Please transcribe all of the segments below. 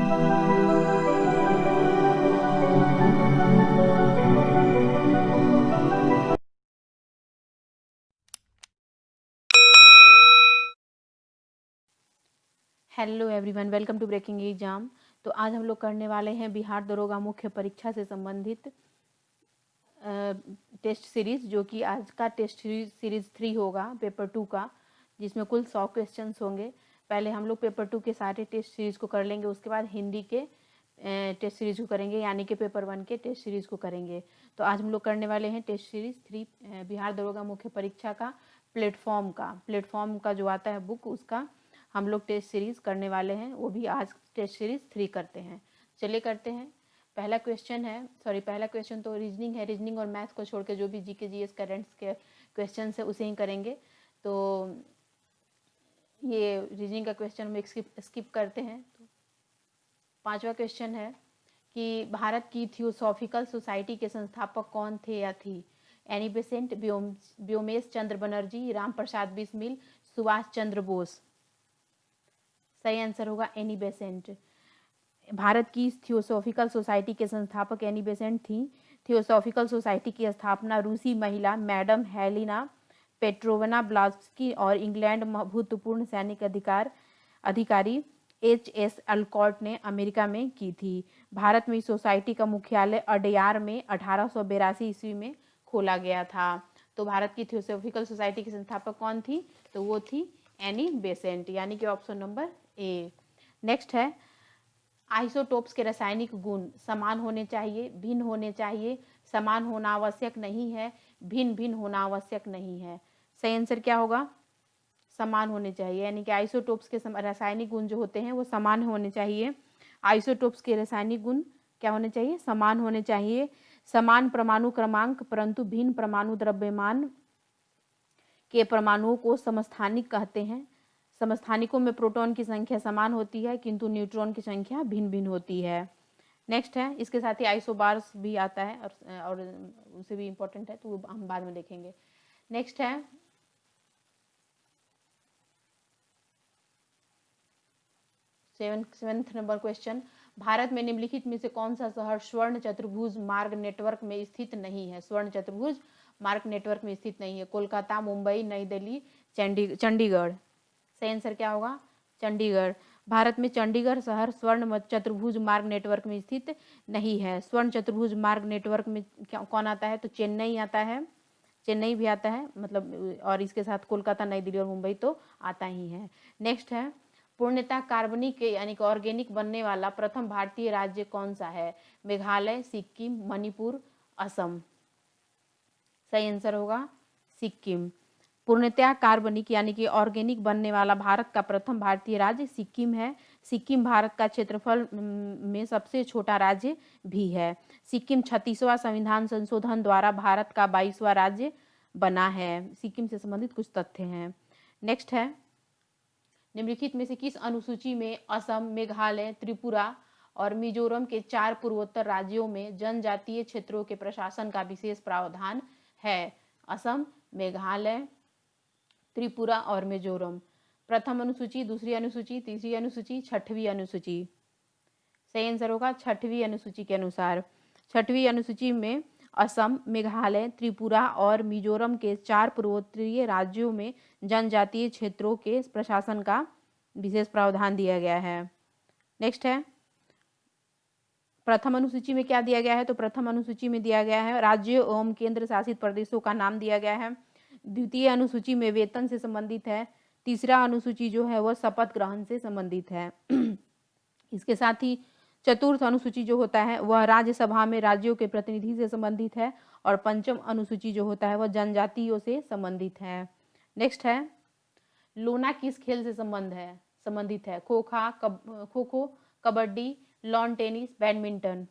Hello everyone, welcome to breaking exam. तो आज हम लोग करने वाले हैं बिहार दरोगा मुख्य परीक्षा से संबंधित टेस्ट सीरीज, जो कि आज का टेस्ट सीरीज 3 होगा पेपर 2 का, जिसमें कुल 100 क्वेश्चंस होंगे। पहले हम लोग पेपर 2 के सारे टेस्ट सीरीज को कर लेंगे, उसके बाद हिंदी के टेस्ट सीरीज को करेंगे, यानी कि पेपर 1 के टेस्ट सीरीज को करेंगे। तो आज हम लोग करने वाले हैं टेस्ट सीरीज 3 बिहार दरोगा मुख्य परीक्षा का प्लेटफॉर्म का जो आता है बुक, उसका हम लोग टेस्ट सीरीज करने वाले हैं। वो भी आज टेस्ट सीरीज 3 करते हैं। चलिए करते हैं। पहला क्वेश्चन तो रीजनिंग है। रीजनिंग और मैथ्स को छोड़ के जो भी जीके जीएस करेंट्स के क्वेश्चन है उसे ही करेंगे। तो ये रीजनिंग का क्वेश्चन हम स्किप करते हैं। तो 5वां क्वेश्चन है कि भारत की थियोसॉफिकल सोसाइटी के संस्थापक कौन थे या थी? एनी बेसेंट, व्योमेश चंद्र बनर्जी, राम प्रसाद बिस्मिल, सुभाष चंद्र बोस। सही आंसर होगा एनी बेसेंट। भारत की थियोसॉफिकल सोसाइटी के संस्थापक एनी बेसेंट थी। थियोसॉफिकल सोसाइटी की स्थापना रूसी महिला मैडम हेलिना पेट्रोवना ब्लास्की और इंग्लैंड भूतपूर्व सैनिक अधिकारी एच.एस. अल्कॉट ने अमेरिका में की थी। भारत में इस सोसाइटी का मुख्यालय अडयार में 1882 ईस्वी में खोला गया था। तो भारत की थियोसॉफिकल सोसाइटी की संस्थापक कौन थी? तो वो थी एनी बेसेंट, यानी कि ऑप्शन नंबर ए। नेक्स्ट है, आइसोटोप्स के रासायनिक गुण समान होने चाहिए, भिन्न होने चाहिए, समान होना आवश्यक नहीं है, भिन्न भिन्न होना आवश्यक नहीं है। सही आंसर क्या होगा? समान होने चाहिए, यानी कि आइसोटोप्स के रासायनिक गुण जो होते हैं वो समान होने चाहिए। आइसोटोप्स के रासायनिक गुण क्या होने चाहिए? समान होने चाहिए। समान परमाणु क्रमांक परंतु भिन्न परमाणु द्रव्यमान के परमाणुओं को समस्थानिक कहते हैं। समस्थानिकों में प्रोटॉन की संख्या समान होती है, किंतु न्यूट्रॉन की संख्या भिन्न भिन्न होती है। नेक्स्ट है, इसके साथ ही आइसोबार्स भी आता है और उसे भी इम्पोर्टेंट है, तो हम बाद में देखेंगे। नेक्स्ट है, सेवेंथ नंबर क्वेश्चन, भारत में निम्नलिखित में से कौन सा शहर स्वर्ण चतुर्भुज मार्ग नेटवर्क में स्थित नहीं है? स्वर्ण चतुर्भुज मार्ग नेटवर्क में स्थित नहीं है। कोलकाता, मुंबई, नई दिल्ली, चंडीगढ़। सही आंसर क्या होगा? चंडीगढ़। भारत में चंडीगढ़ शहर स्वर्ण चतुर्भुज मार्ग नेटवर्क में स्थित नहीं है। स्वर्ण चतुर्भुज मार्ग नेटवर्क में कौन आता है? तो चेन्नई आता है, चेन्नई भी आता है, मतलब, और इसके साथ कोलकाता, नई दिल्ली और मुंबई तो आता ही है। नेक्स्ट है, पूर्णतः कार्बनिक यानी कि ऑर्गेनिक बनने वाला प्रथम भारतीय राज्य कौन सा है? मेघालय, सिक्किम, मणिपुर, असम। सही आंसर होगा सिक्किम। पूर्णतः कार्बनिक यानी कि ऑर्गेनिक बनने वाला भारत का प्रथम भारतीय राज्य सिक्किम है। सिक्किम भारत का क्षेत्रफल में सबसे छोटा राज्य भी है। सिक्किम 36वां संविधान संशोधन द्वारा भारत का 22वां राज्य बना है। सिक्किम से संबंधित कुछ तथ्य हैं। नेक्स्ट है, निम्नलिखित में से किस अनुसूची में असम, मेघालय, त्रिपुरा और मिजोरम के 4 पूर्वोत्तर राज्यों में जनजातीय क्षेत्रों के प्रशासन का विशेष प्रावधान है? असम, मेघालय, त्रिपुरा और मिजोरम। प्रथम अनुसूची, दूसरी अनुसूची, तीसरी अनुसूची, छठवीं अनुसूची। सही आंसर होगा 6वीं अनुसूची के अनुसार। 6वीं अनुसूची में असम, मेघालय, त्रिपुरा और मिजोरम के 4 पूर्वोत्तरीय राज्यों में जनजातीय क्षेत्रों के प्रशासन का विशेष प्रावधान दिया गया है। नेक्स्ट है, प्रथम अनुसूची में क्या दिया गया है? तो प्रथम अनुसूची में दिया गया है राज्यों एवं केंद्र शासित प्रदेशों का नाम दिया गया है। द्वितीय अनुसूची में वेतन से संबंधित है। तीसरा अनुसूची जो है वह शपथ ग्रहण से संबंधित है। इसके साथ ही चतुर्थ अनुसूची जो होता है वह राज्यसभा में राज्यों के प्रतिनिधि से संबंधित है, और पंचम अनुसूची जो होता है वह जनजातियों से संबंधित है। नेक्स्ट है, लोना किस खेल से संबंधित है? Kho kho, kabaddi, lawn tennis, badminton.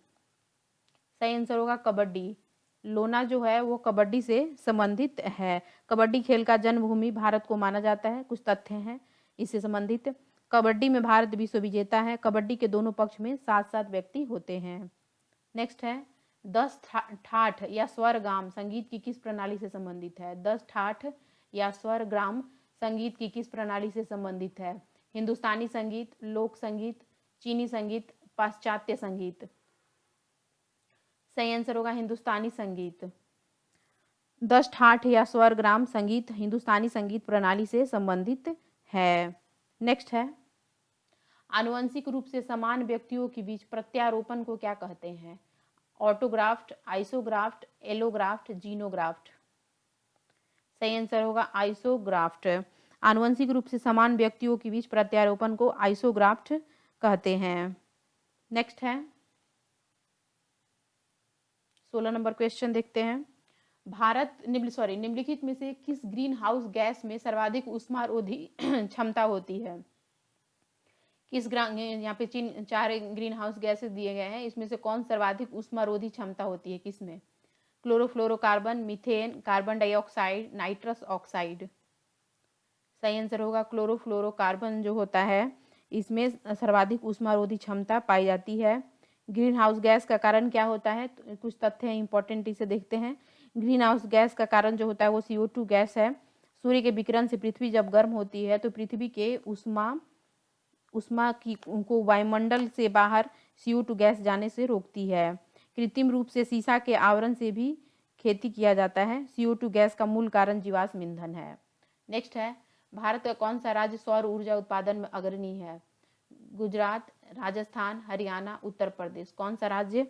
सही आंसर होगा कबड्डी। लोना जो है वो कबड्डी से संबंधित है। कबड्डी खेल का जन्मभूमि भारत को माना जाता है। कुछ तथ्य हैं इससे संबंधित। कबड्डी में भारत विश्व विजेता है। कबड्डी के दोनों पक्ष में 7-7 व्यक्ति होते हैं। नेक्स्ट है, 10 ठाठ या स्वरग्राम संगीत की किस प्रणाली से संबंधित है? 10 ठाठ या स्वरग्राम संगीत की किस प्रणाली से संबंधित है? हिंदुस्तानी संगीत, लोक संगीत, चीनी संगीत, पाश्चात्य संगीत। सही आंसर होगा हिंदुस्तानी संगीत। दस ठाठ या स्वरग्राम संगीत हिंदुस्तानी संगीत प्रणाली से संबंधित है। नेक्स्ट है, आनुवंशिक रूप से समान व्यक्तियों के बीच प्रत्यारोपण को क्या कहते हैं? Autographed, isograft, allograft, xenograft. सही आंसर होगा आइसोग्राफ्ट। आनुवंशिक रूप से समान व्यक्तियों के बीच प्रत्यारोपण को आइसोग्राफ्ट कहते हैं। नेक्स्ट है 16 नंबर क्वेश्चन देखते हैं। निम्नलिखित में से किस ग्रीन हाउस गैस में सर्वाधिक ऊष्मारोधी क्षमता होती है? यहाँ पे 4 ग्रीन हाउस गैसेस दिए गए हैं, इसमें से कौन सर्वाधिक ऊष्मारोधी क्षमता होती है किसमें? Chlorofluorocarbon, methane, carbon dioxide, nitrous oxide. सही आंसर होगा क्लोरोफ्लोरोकार्बन जो होता है इसमें सर्वाधिक ऊष्मारोधी क्षमता पाई जाती है। ग्रीन हाउस गैस का कारण क्या होता है? तो कुछ तथ्य हैं इंपॉर्टेंट, इसे देखते हैं। ग्रीन हाउस गैस का कारण जो होता है वो CO2 गैस है। सूर्य के विकिरण से पृथ्वी जब गर्म होती है तो पृथ्वी के उष्मा की उनको वायुमंडल से बाहर CO2 गैस जाने से रोकती है। कृत्रिम रूप से सीसा के आवरण से भी खेती किया जाता है। CO2 गैस का मूल कारण जीवाश्म ईंधन है। नेक्स्ट है, भारत का कौन सा राज्य सौर ऊर्जा उत्पादन में अग्रणी है? गुजरात, राजस्थान, हरियाणा, उत्तर प्रदेश। कौन सा राज्य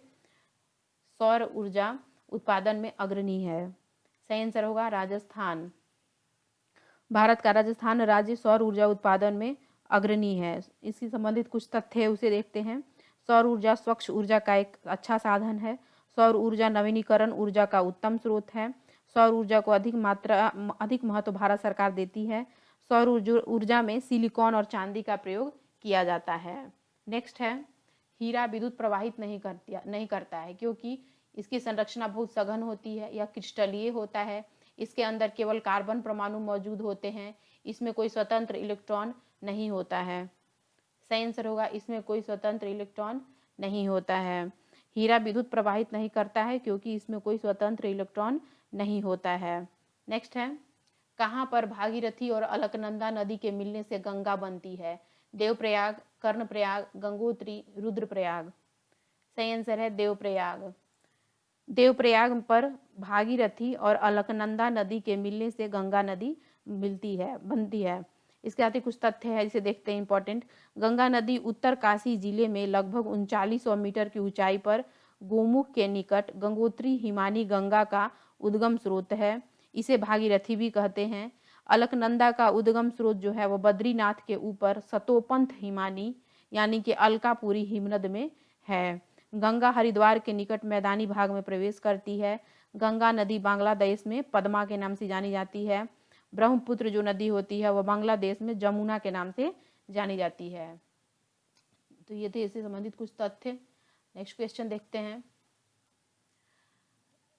सौर ऊर्जा उत्पादन में अग्रणी है? सही आंसर होगा राजस्थान। भारत का राजस्थान राज्य सौर ऊर्जा उत्पादन में अग्रणी है। इससे संबंधित कुछ तथ्य है उसे देखते हैं। सौर ऊर्जा स्वच्छ ऊर्जा का एक अच्छा साधन है। सौर ऊर्जा नवीनीकरण ऊर्जा का उत्तम स्रोत है। सौर ऊर्जा को अधिक महत्व भारत सरकार देती है। सौर ऊर्जा में सिलिकॉन और चांदी का प्रयोग किया जाता है। नेक्स्ट है, हीरा विद्युत प्रवाहित नहीं करता है क्योंकि इसकी संरचना बहुत सघन होती है, यह क्रिस्टलीय होता है, इसके अंदर केवल कार्बन परमाणु मौजूद होते हैं, इसमें कोई स्वतंत्र इलेक्ट्रॉन नहीं होता है। सही आंसर होगा इसमें कोई स्वतंत्र इलेक्ट्रॉन नहीं होता है। हीरा विद्युत प्रवाहित नहीं करता है क्योंकि इसमें कोई स्वतंत्र इलेक्ट्रॉन नहीं होता है। नेक्स्ट है, कहाँ पर भागीरथी और अलकनंदा नदी के मिलने से गंगा बनती है? देवप्रयाग, कर्णप्रयाग, गंगोत्री, रुद्रप्रयाग। सही आंसर है देवप्रयाग। देवप्रयाग पर भागीरथी और अलकनंदा नदी के मिलने से गंगा नदी बनती है। इसके साथ ही कुछ तथ्य है जिसे देखते हैं इंपॉर्टेंट। गंगा नदी उत्तरकाशी जिले में लगभग 3900 मीटर की ऊंचाई पर गोमुख के निकट गंगोत्री हिमानी गंगा का उद्गम स्रोत है। इसे भागीरथी भी कहते हैं। अलकनंदा का उद्गम स्रोत जो है वो बद्रीनाथ के ऊपर सतोपंथ हिमानी यानी कि अलकापुरी हिमनद में है। गंगा हरिद्वार के निकट मैदानी भाग में प्रवेश करती है। गंगा नदी बांग्लादेश में पद्मा के नाम से जानी जाती है। ब्रह्मपुत्र जो नदी होती है वह बांग्लादेश में जमुना के नाम से जानी जाती है। तो ये थे इससे संबंधित कुछ तथ्य। नेक्स्ट क्वेश्चन देखते हैं।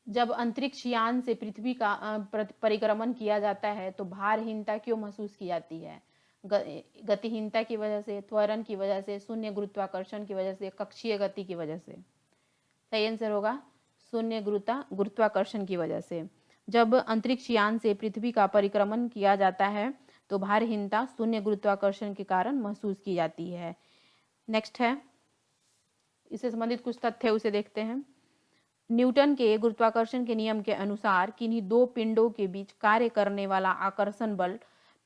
जब अंतरिक्ष यान से पृथ्वी का परिक्रमण किया जाता है तो भारहीनता क्यों महसूस की जाती है? गतिहीनता की वजह से, त्वरण की वजह से, शून्य गुरुत्वाकर्षण की वजह से, कक्षीय गति की वजह से। सही आंसर होगा शून्य गुरुत्वाकर्षण की वजह से। जब अंतरिक्ष यान से पृथ्वी का परिक्रमण किया जाता है तो भारहीनता शून्य गुरुत्वाकर्षण के कारण महसूस की जाती है। नेक्स्ट है, इससे संबंधित कुछ तथ्य उसे देखते हैं। न्यूटन के गुरुत्वाकर्षण के नियम के अनुसार किन्हीं दो पिंडों के बीच कार्य करने वाला आकर्षण बल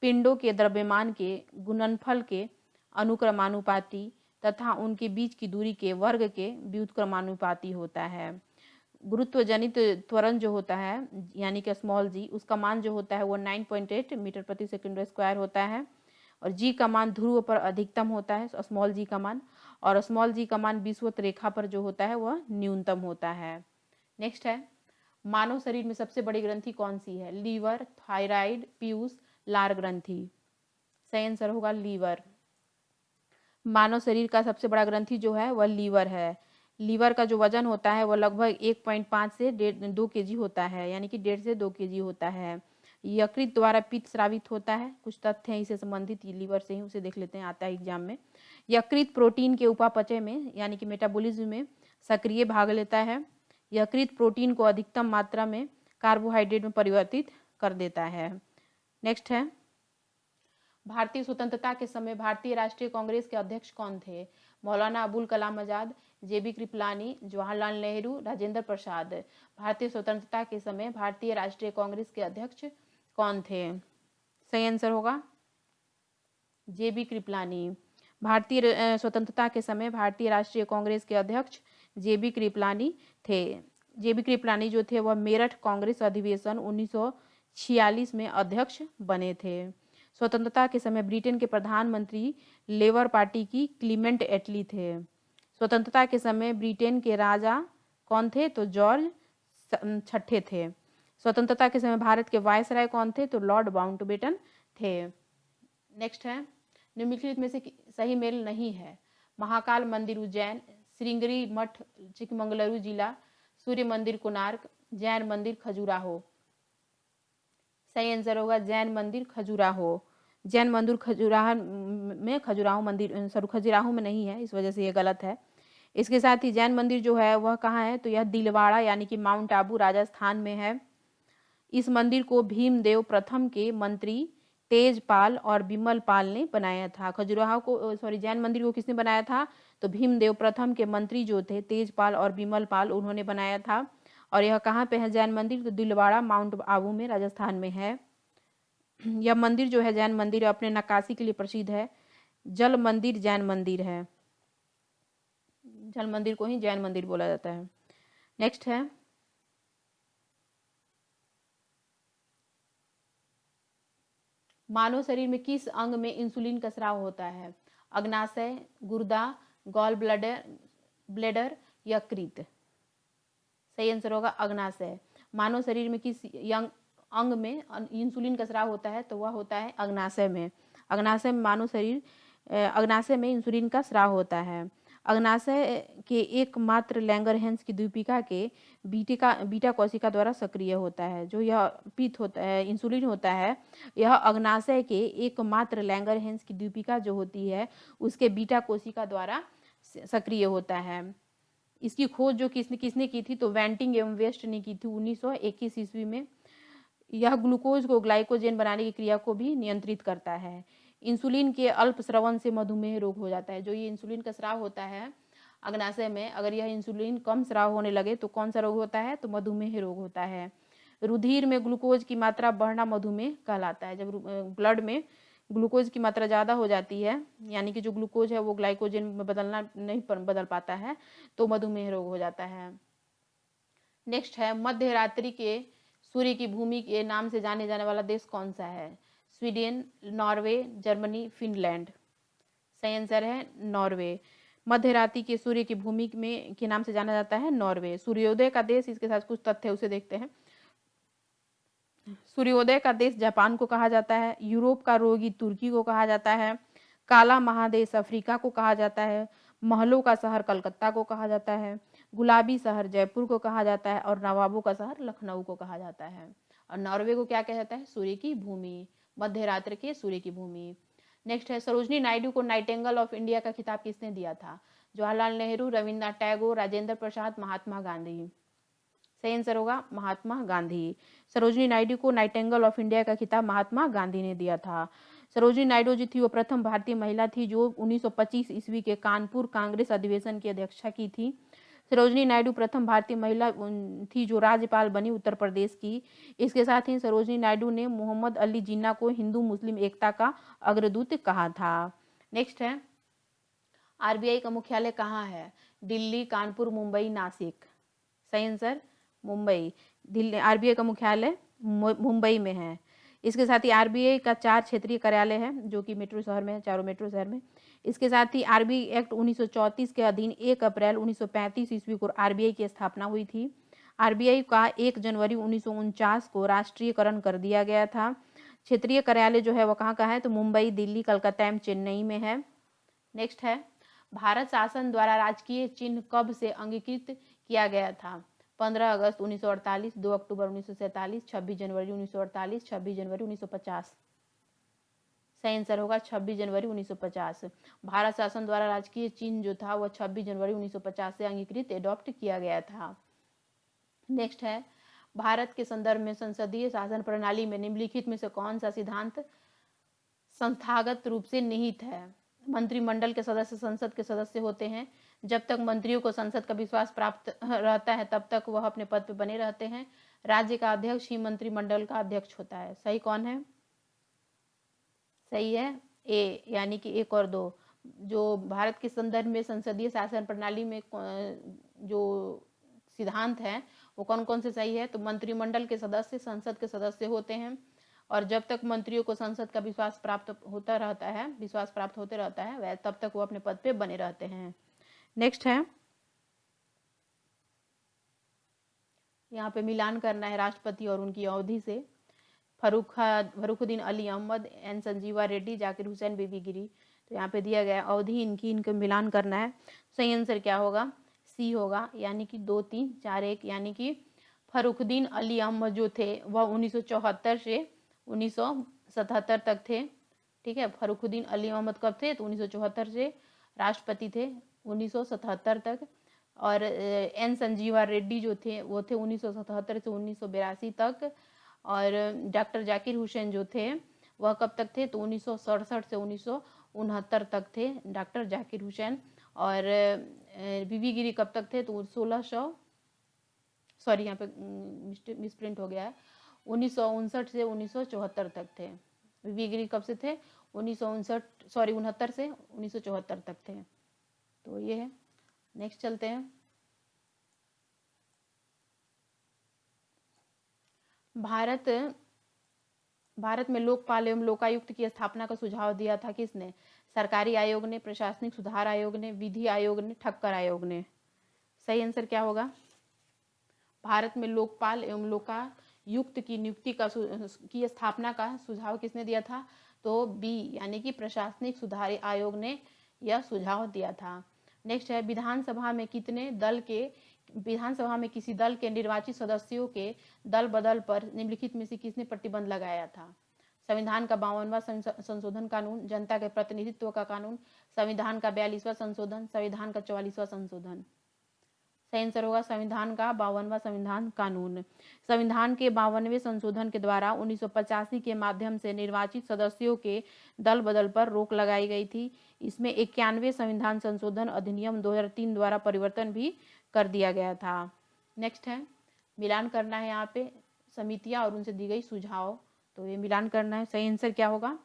पिंडों के द्रव्यमान के गुणनफल के अनुक्रमानुपाती तथा उनके बीच की दूरी के वर्ग के व्युत्क्रमानुपाती होता है। गुरुत्व जनित त्वरण जो होता है यानी कि स्मॉल जी, उसका मान जो होता है वो 9.8 मीटर प्रति सेकंड स्क्वायर होता है। और जी का मान ध्रुव पर अधिकतम होता है स्मॉल जी का मान, और स्मॉल जी का मान विषुवत रेखा पर जो होता है वह न्यूनतम होता है। नेक्स्ट है, मानव शरीर में सबसे बड़ी ग्रंथि कौन सी है? लीवर, थायराइड, पीयूष, लार ग्रंथि। सही आंसर होगा लीवर। मानव शरीर का सबसे बड़ा ग्रंथि जो है वह लीवर है। लीवर का जो वजन होता है वह लगभग 1.5 से 2 kg होता है, यानी कि 1.5 से 2 kg होता है। यकृत द्वारा पित्त स्रावित होता है। कुछ तथ्य हैं इसे संबंधित, लीवर से ही, उसे देख लेते हैं, आता है एग्जाम में। यकृत प्रोटीन के उपापचय में यानी कि मेटाबॉलिज्म में सक्रिय भाग लेता है। यकृत प्रोटीन को अधिकतम मात्रा में कार्बोहाइड्रेट में परिवर्तित कर देता है। नेक्स्ट है, भारतीय स्वतंत्रता के समय भारतीय राष्ट्रीय कांग्रेस के अध्यक्ष कौन थे? मौलाना अबुल कलाम आजाद, जेबी कृपलानी, जवाहरलाल नेहरू, राजेंद्र प्रसाद। भारतीय स्वतंत्रता के समय भारतीय राष्ट्रीय कांग्रेस के अध्यक्ष कौन थे? सही आंसर होगा जेबी कृपलानी। भारतीय स्वतंत्रता के समय भारतीय राष्ट्रीय कांग्रेस के अध्यक्ष जेबी कृपलानी थे। जेबी कृपलानी जो थे वह मेरठ कांग्रेस अधिवेशन 1946 में अध्यक्ष बने थे। स्वतंत्रता के समय ब्रिटेन के प्रधानमंत्री लेबर पार्टी की क्लीमेंट एटली थे। स्वतंत्रता के समय ब्रिटेन के राजा कौन थे? तो जॉर्ज छठे थे। स्वतंत्रता के समय भारत के वायसराय कौन थे? तो लॉर्ड माउंटबेटन थे। नेक्स्ट है, निम्नलिखित में से सही मेल नहीं है। महाकाल मंदिर उज्जैन, श्रृंगेरी मठ चिकमंगलुरु जिला, सूर्य मंदिर कोणार्क, जैन मंदिर खजुराहो। सही आंसर होगा जैन मंदिर खजुराहो। जैन मंदिर खजुराहो में नहीं है, इस वजह से ये गलत है। इसके साथ ही जैन मंदिर जो है वह कहाँ है? तो यह दिलवाड़ा यानी कि माउंट आबू राजस्थान में है। इस मंदिर को भीमदेव प्रथम के मंत्री तेजपाल और बिमल पाल ने बनाया था। जैन मंदिर को किसने बनाया था? तो भीमदेव प्रथम के मंत्री जो थे तेजपाल और बिमल पाल, उन्होंने बनाया था। और यह कहाँ पे है जैन मंदिर? तो दिलवाड़ा माउंट आबू में राजस्थान में है। यह मंदिर जो है जैन मंदिर अपने नक्काशी के लिए प्रसिद्ध है। जल मंदिर जैन मंदिर है। जल मंदिर को ही जैन मंदिर बोला जाता है। नेक्स्ट है, मानव शरीर में किस अंग में इंसुलिन का स्राव होता है? अग्नाशय, गुर्दा, गॉल ब्लैडर, यकृत। सही आंसर होगा अग्नाशय। मानव शरीर में किस अंग में इंसुलिन का स्राव होता है? तो वह होता है अग्नाशय में। अग्नाशय में इंसुलिन का स्राव होता है। अग्नाशय के एकमात्र लैंगरहैंस की द्वीपिका के बीटा कोशिका द्वारा सक्रिय होता है। जो यह पित्त होता है, इंसुलिन होता है, यह अग्नाशय के एकमात्र लैंगरहैंस की द्वीपिका जो होती है उसके बीटा कोशिका द्वारा सक्रिय होता है। इसकी खोज जो किसने की थी? तो वेंटिंग एवं वेस्ट ने की थी 1921 ईस्वी में। यह ग्लूकोज को ग्लाइकोजेन बनाने की क्रिया को भी नियंत्रित करता है। इंसुलिन के अल्प स्रवण से मधुमेह रोग हो जाता है। जो ये इंसुलिन का स्राव होता है अग्नाशय में, अगर यह इंसुलिन कम स्राव होने लगे तो कौन सा रोग होता है? तो मधुमेह रोग होता है। रुधिर में ग्लूकोज की मात्रा बढ़ना मधुमेह कहलाता है। जब ब्लड में ग्लूकोज की मात्रा ज़्यादा हो जाती है, यानी कि जो ग्लूकोज है वो ग्लाइकोजन में नहीं बदल पाता है, तो मधुमेह रोग हो जाता है। नेक्स्ट है, मध्य रात्रि के सूर्य की भूमि के नाम से जाने जाने वाला देश कौन सा है? Sweden, Norway, Germany, Finland. सही आंसर है नॉर्वे। मध्य रात्रि के सूर्य की भूमि में के नाम से जाना जाता है नॉर्वे। सूर्योदय का देश, इसके साथ कुछ तथ्य उसे देखते हैं। सूर्योदय का देश जापान को कहा जाता है। यूरोप का रोगी तुर्की को कहा जाता है। काला महादेश अफ्रीका को कहा जाता है। महलों का शहर कलकत्ता को कहा जाता है। गुलाबी शहर जयपुर को कहा जाता है। और नवाबों का शहर लखनऊ को कहा जाता है। और नॉर्वे को क्या कहा जाता है? सूर्य की भूमि, मध्य रात्रि के सूर्य की भूमि। नेक्स्ट है, सरोजनी नायडू को नाइटिंगेल ऑफ इंडिया का खिताब किसने दिया था? जवाहरलाल नेहरू, रविन्द्रनाथ टैगोर, राजेंद्र प्रसाद, महात्मा गांधी। सही आंसर होगा महात्मा गांधी। सरोजनी नायडू को नाइटिंगेल ऑफ इंडिया का खिताब महात्मा गांधी ने दिया था। सरोजनी नायडू जी थी वो प्रथम भारतीय महिला थी जो 1925 ईस्वी के कानपुर कांग्रेस अधिवेशन की अध्यक्षता की थी। सरोजनी नायडू प्रथम भारतीय महिला थी जो राज्यपाल बनी उत्तर प्रदेश की। इसके साथ ही सरोजनी नायडू ने मोहम्मद अली जिन्ना को हिंदू मुस्लिम एकता का अग्रदूत कहा था। नेक्स्ट है, आरबीआई का मुख्यालय कहाँ है? दिल्ली, कानपुर, मुंबई, नासिक। सही आंसर मुंबई। दिल्ली आरबीआई का मुख्यालय मुंबई में है। इसके साथ ही आरबीआई का 4 क्षेत्रीय कार्यालय है जो कि मेट्रो शहर में है, चारों मेट्रो शहर में। इसके साथ ही आरबीआई एक्ट 1934 के अधीन 1 अप्रैल 1935 ईस्वी को आरबीआई की स्थापना हुई थी। आरबीआई का 1 जनवरी 1949 को राष्ट्रीयकरण कर दिया गया था। क्षेत्रीय कार्यालय जो है वो कहाँ का है? तो मुंबई, दिल्ली, कलकत्ता एवं चेन्नई में है। नेक्स्ट है, भारत शासन द्वारा राजकीय चिन्ह कब से अंगीकृत किया गया था? 15 अगस्त 1948, 2 अक्टूबर 1947, 26 जनवरी 1948, 26 जनवरी 1950। सही आंसर होगा 26 जनवरी 1950। भारत शासन द्वारा राजकीय चिन्ह जो था वह 26 जनवरी 1950 से अंगीकृत एडॉप्ट किया गया था। नेक्स्ट है, भारत के संदर्भ में संसदीय शासन प्रणाली में निम्नलिखित में से कौन सा सिद्धांत संस्थागत रूप से निहित है? मंत्रिमंडल के सदस्य संसद के सदस्य होते हैं। जब तक मंत्रियों को संसद का विश्वास प्राप्त रहता है तब तक वह अपने पद पर बने रहते हैं। राज्य का अध्यक्ष ही मंत्रिमंडल का अध्यक्ष होता है। सही कौन है? सही है ए, यानी कि 1 और 2। जो भारत के संदर्भ में संसदीय शासन प्रणाली में जो सिद्धांत है वो कौन कौन से सही है? तो मंत्रिमंडल के सदस्य संसद के सदस्य होते हैं, और जब तक मंत्रियों को संसद का विश्वास प्राप्त होता रहता है, विश्वास प्राप्त होते रहता है, वह तब तक वो अपने पद पे बने रहते हैं। नेक्स्ट है, यहाँ पे मिलान करना है राष्ट्रपति और उनकी अवधि से। फरुखुद्दीन अली अहमद, एन संजीवा रेड्डी, जाकिर हुसैन, बीबी गिरी। तो यहाँ पे दिया गया अवधि इनकी, इनका मिलान करना है। सही आंसर क्या होगा? सी होगा, यानी कि 2, 3, 4, 1। यानी कि फरुखुद्दीन अली अहमद जो थे वह 1974 से 1977 तक थे। ठीक है, फरुखुद्दीन अली अहमद कब थे? तो 1974 से राष्ट्रपति थे 1977 तक। और एन संजीवा रेड्डी जो थे वो थे 1977 से 1982 तक। और डॉक्टर जाकिर हुसैन जो थे वह कब तक थे? तो 1967 से 1969 तक थे डॉक्टर जाकिर हुसैन। और बीबी गिरी कब तक थे? तो 1600, सॉरी यहाँ पे मिसप्रिंट हो गया है, 1959 से 1974 तक थे। बीबी गिरी कब से थे? 1959 से 1974 तक थे। तो ये है। नेक्स्ट चलते हैं। भारत में लोकपाल एवं लोकायुक्त की स्थापना का सुझाव दिया था किसने? सरकारी आयोग ने, प्रशासनिक सुधार आयोग ने, विधि आयोग ने, ठक्कर आयोग ने। सही आंसर क्या होगा? भारत में लोकपाल एवं लोकायुक्त की नियुक्ति की स्थापना का सुझाव किसने दिया था? तो बी, यानी कि प्रशासनिक सुधार आयोग ने यह सुझाव दिया था। नेक्स्ट है, विधानसभा में किसी दल के निर्वाचित सदस्यों के दल बदल पर निम्नलिखित में से किसने प्रतिबंध लगाया था? संविधान का 52वां संशोधन कानून, जनता के प्रतिनिधित्व का कानून, संविधान का 42वां संशोधन, संविधान का 44वां संशोधन। सही आंसर होगा संविधान का 52वां संविधान कानून। संविधान के 52वें संशोधन के द्वारा 1985 के माध्यम से निर्वाचित सदस्यों के दल बदल पर रोक लगाई गई थी। इसमें 91वें संविधान संशोधन अधिनियम 2003 द्वारा परिवर्तन भी कर दिया गया था। नेक्स्ट है, मिलान करना है यहाँ पे समितियां और उनसे दी गई सुझाव। तो ये मिलान करना है। सही आंसर क्या होगा?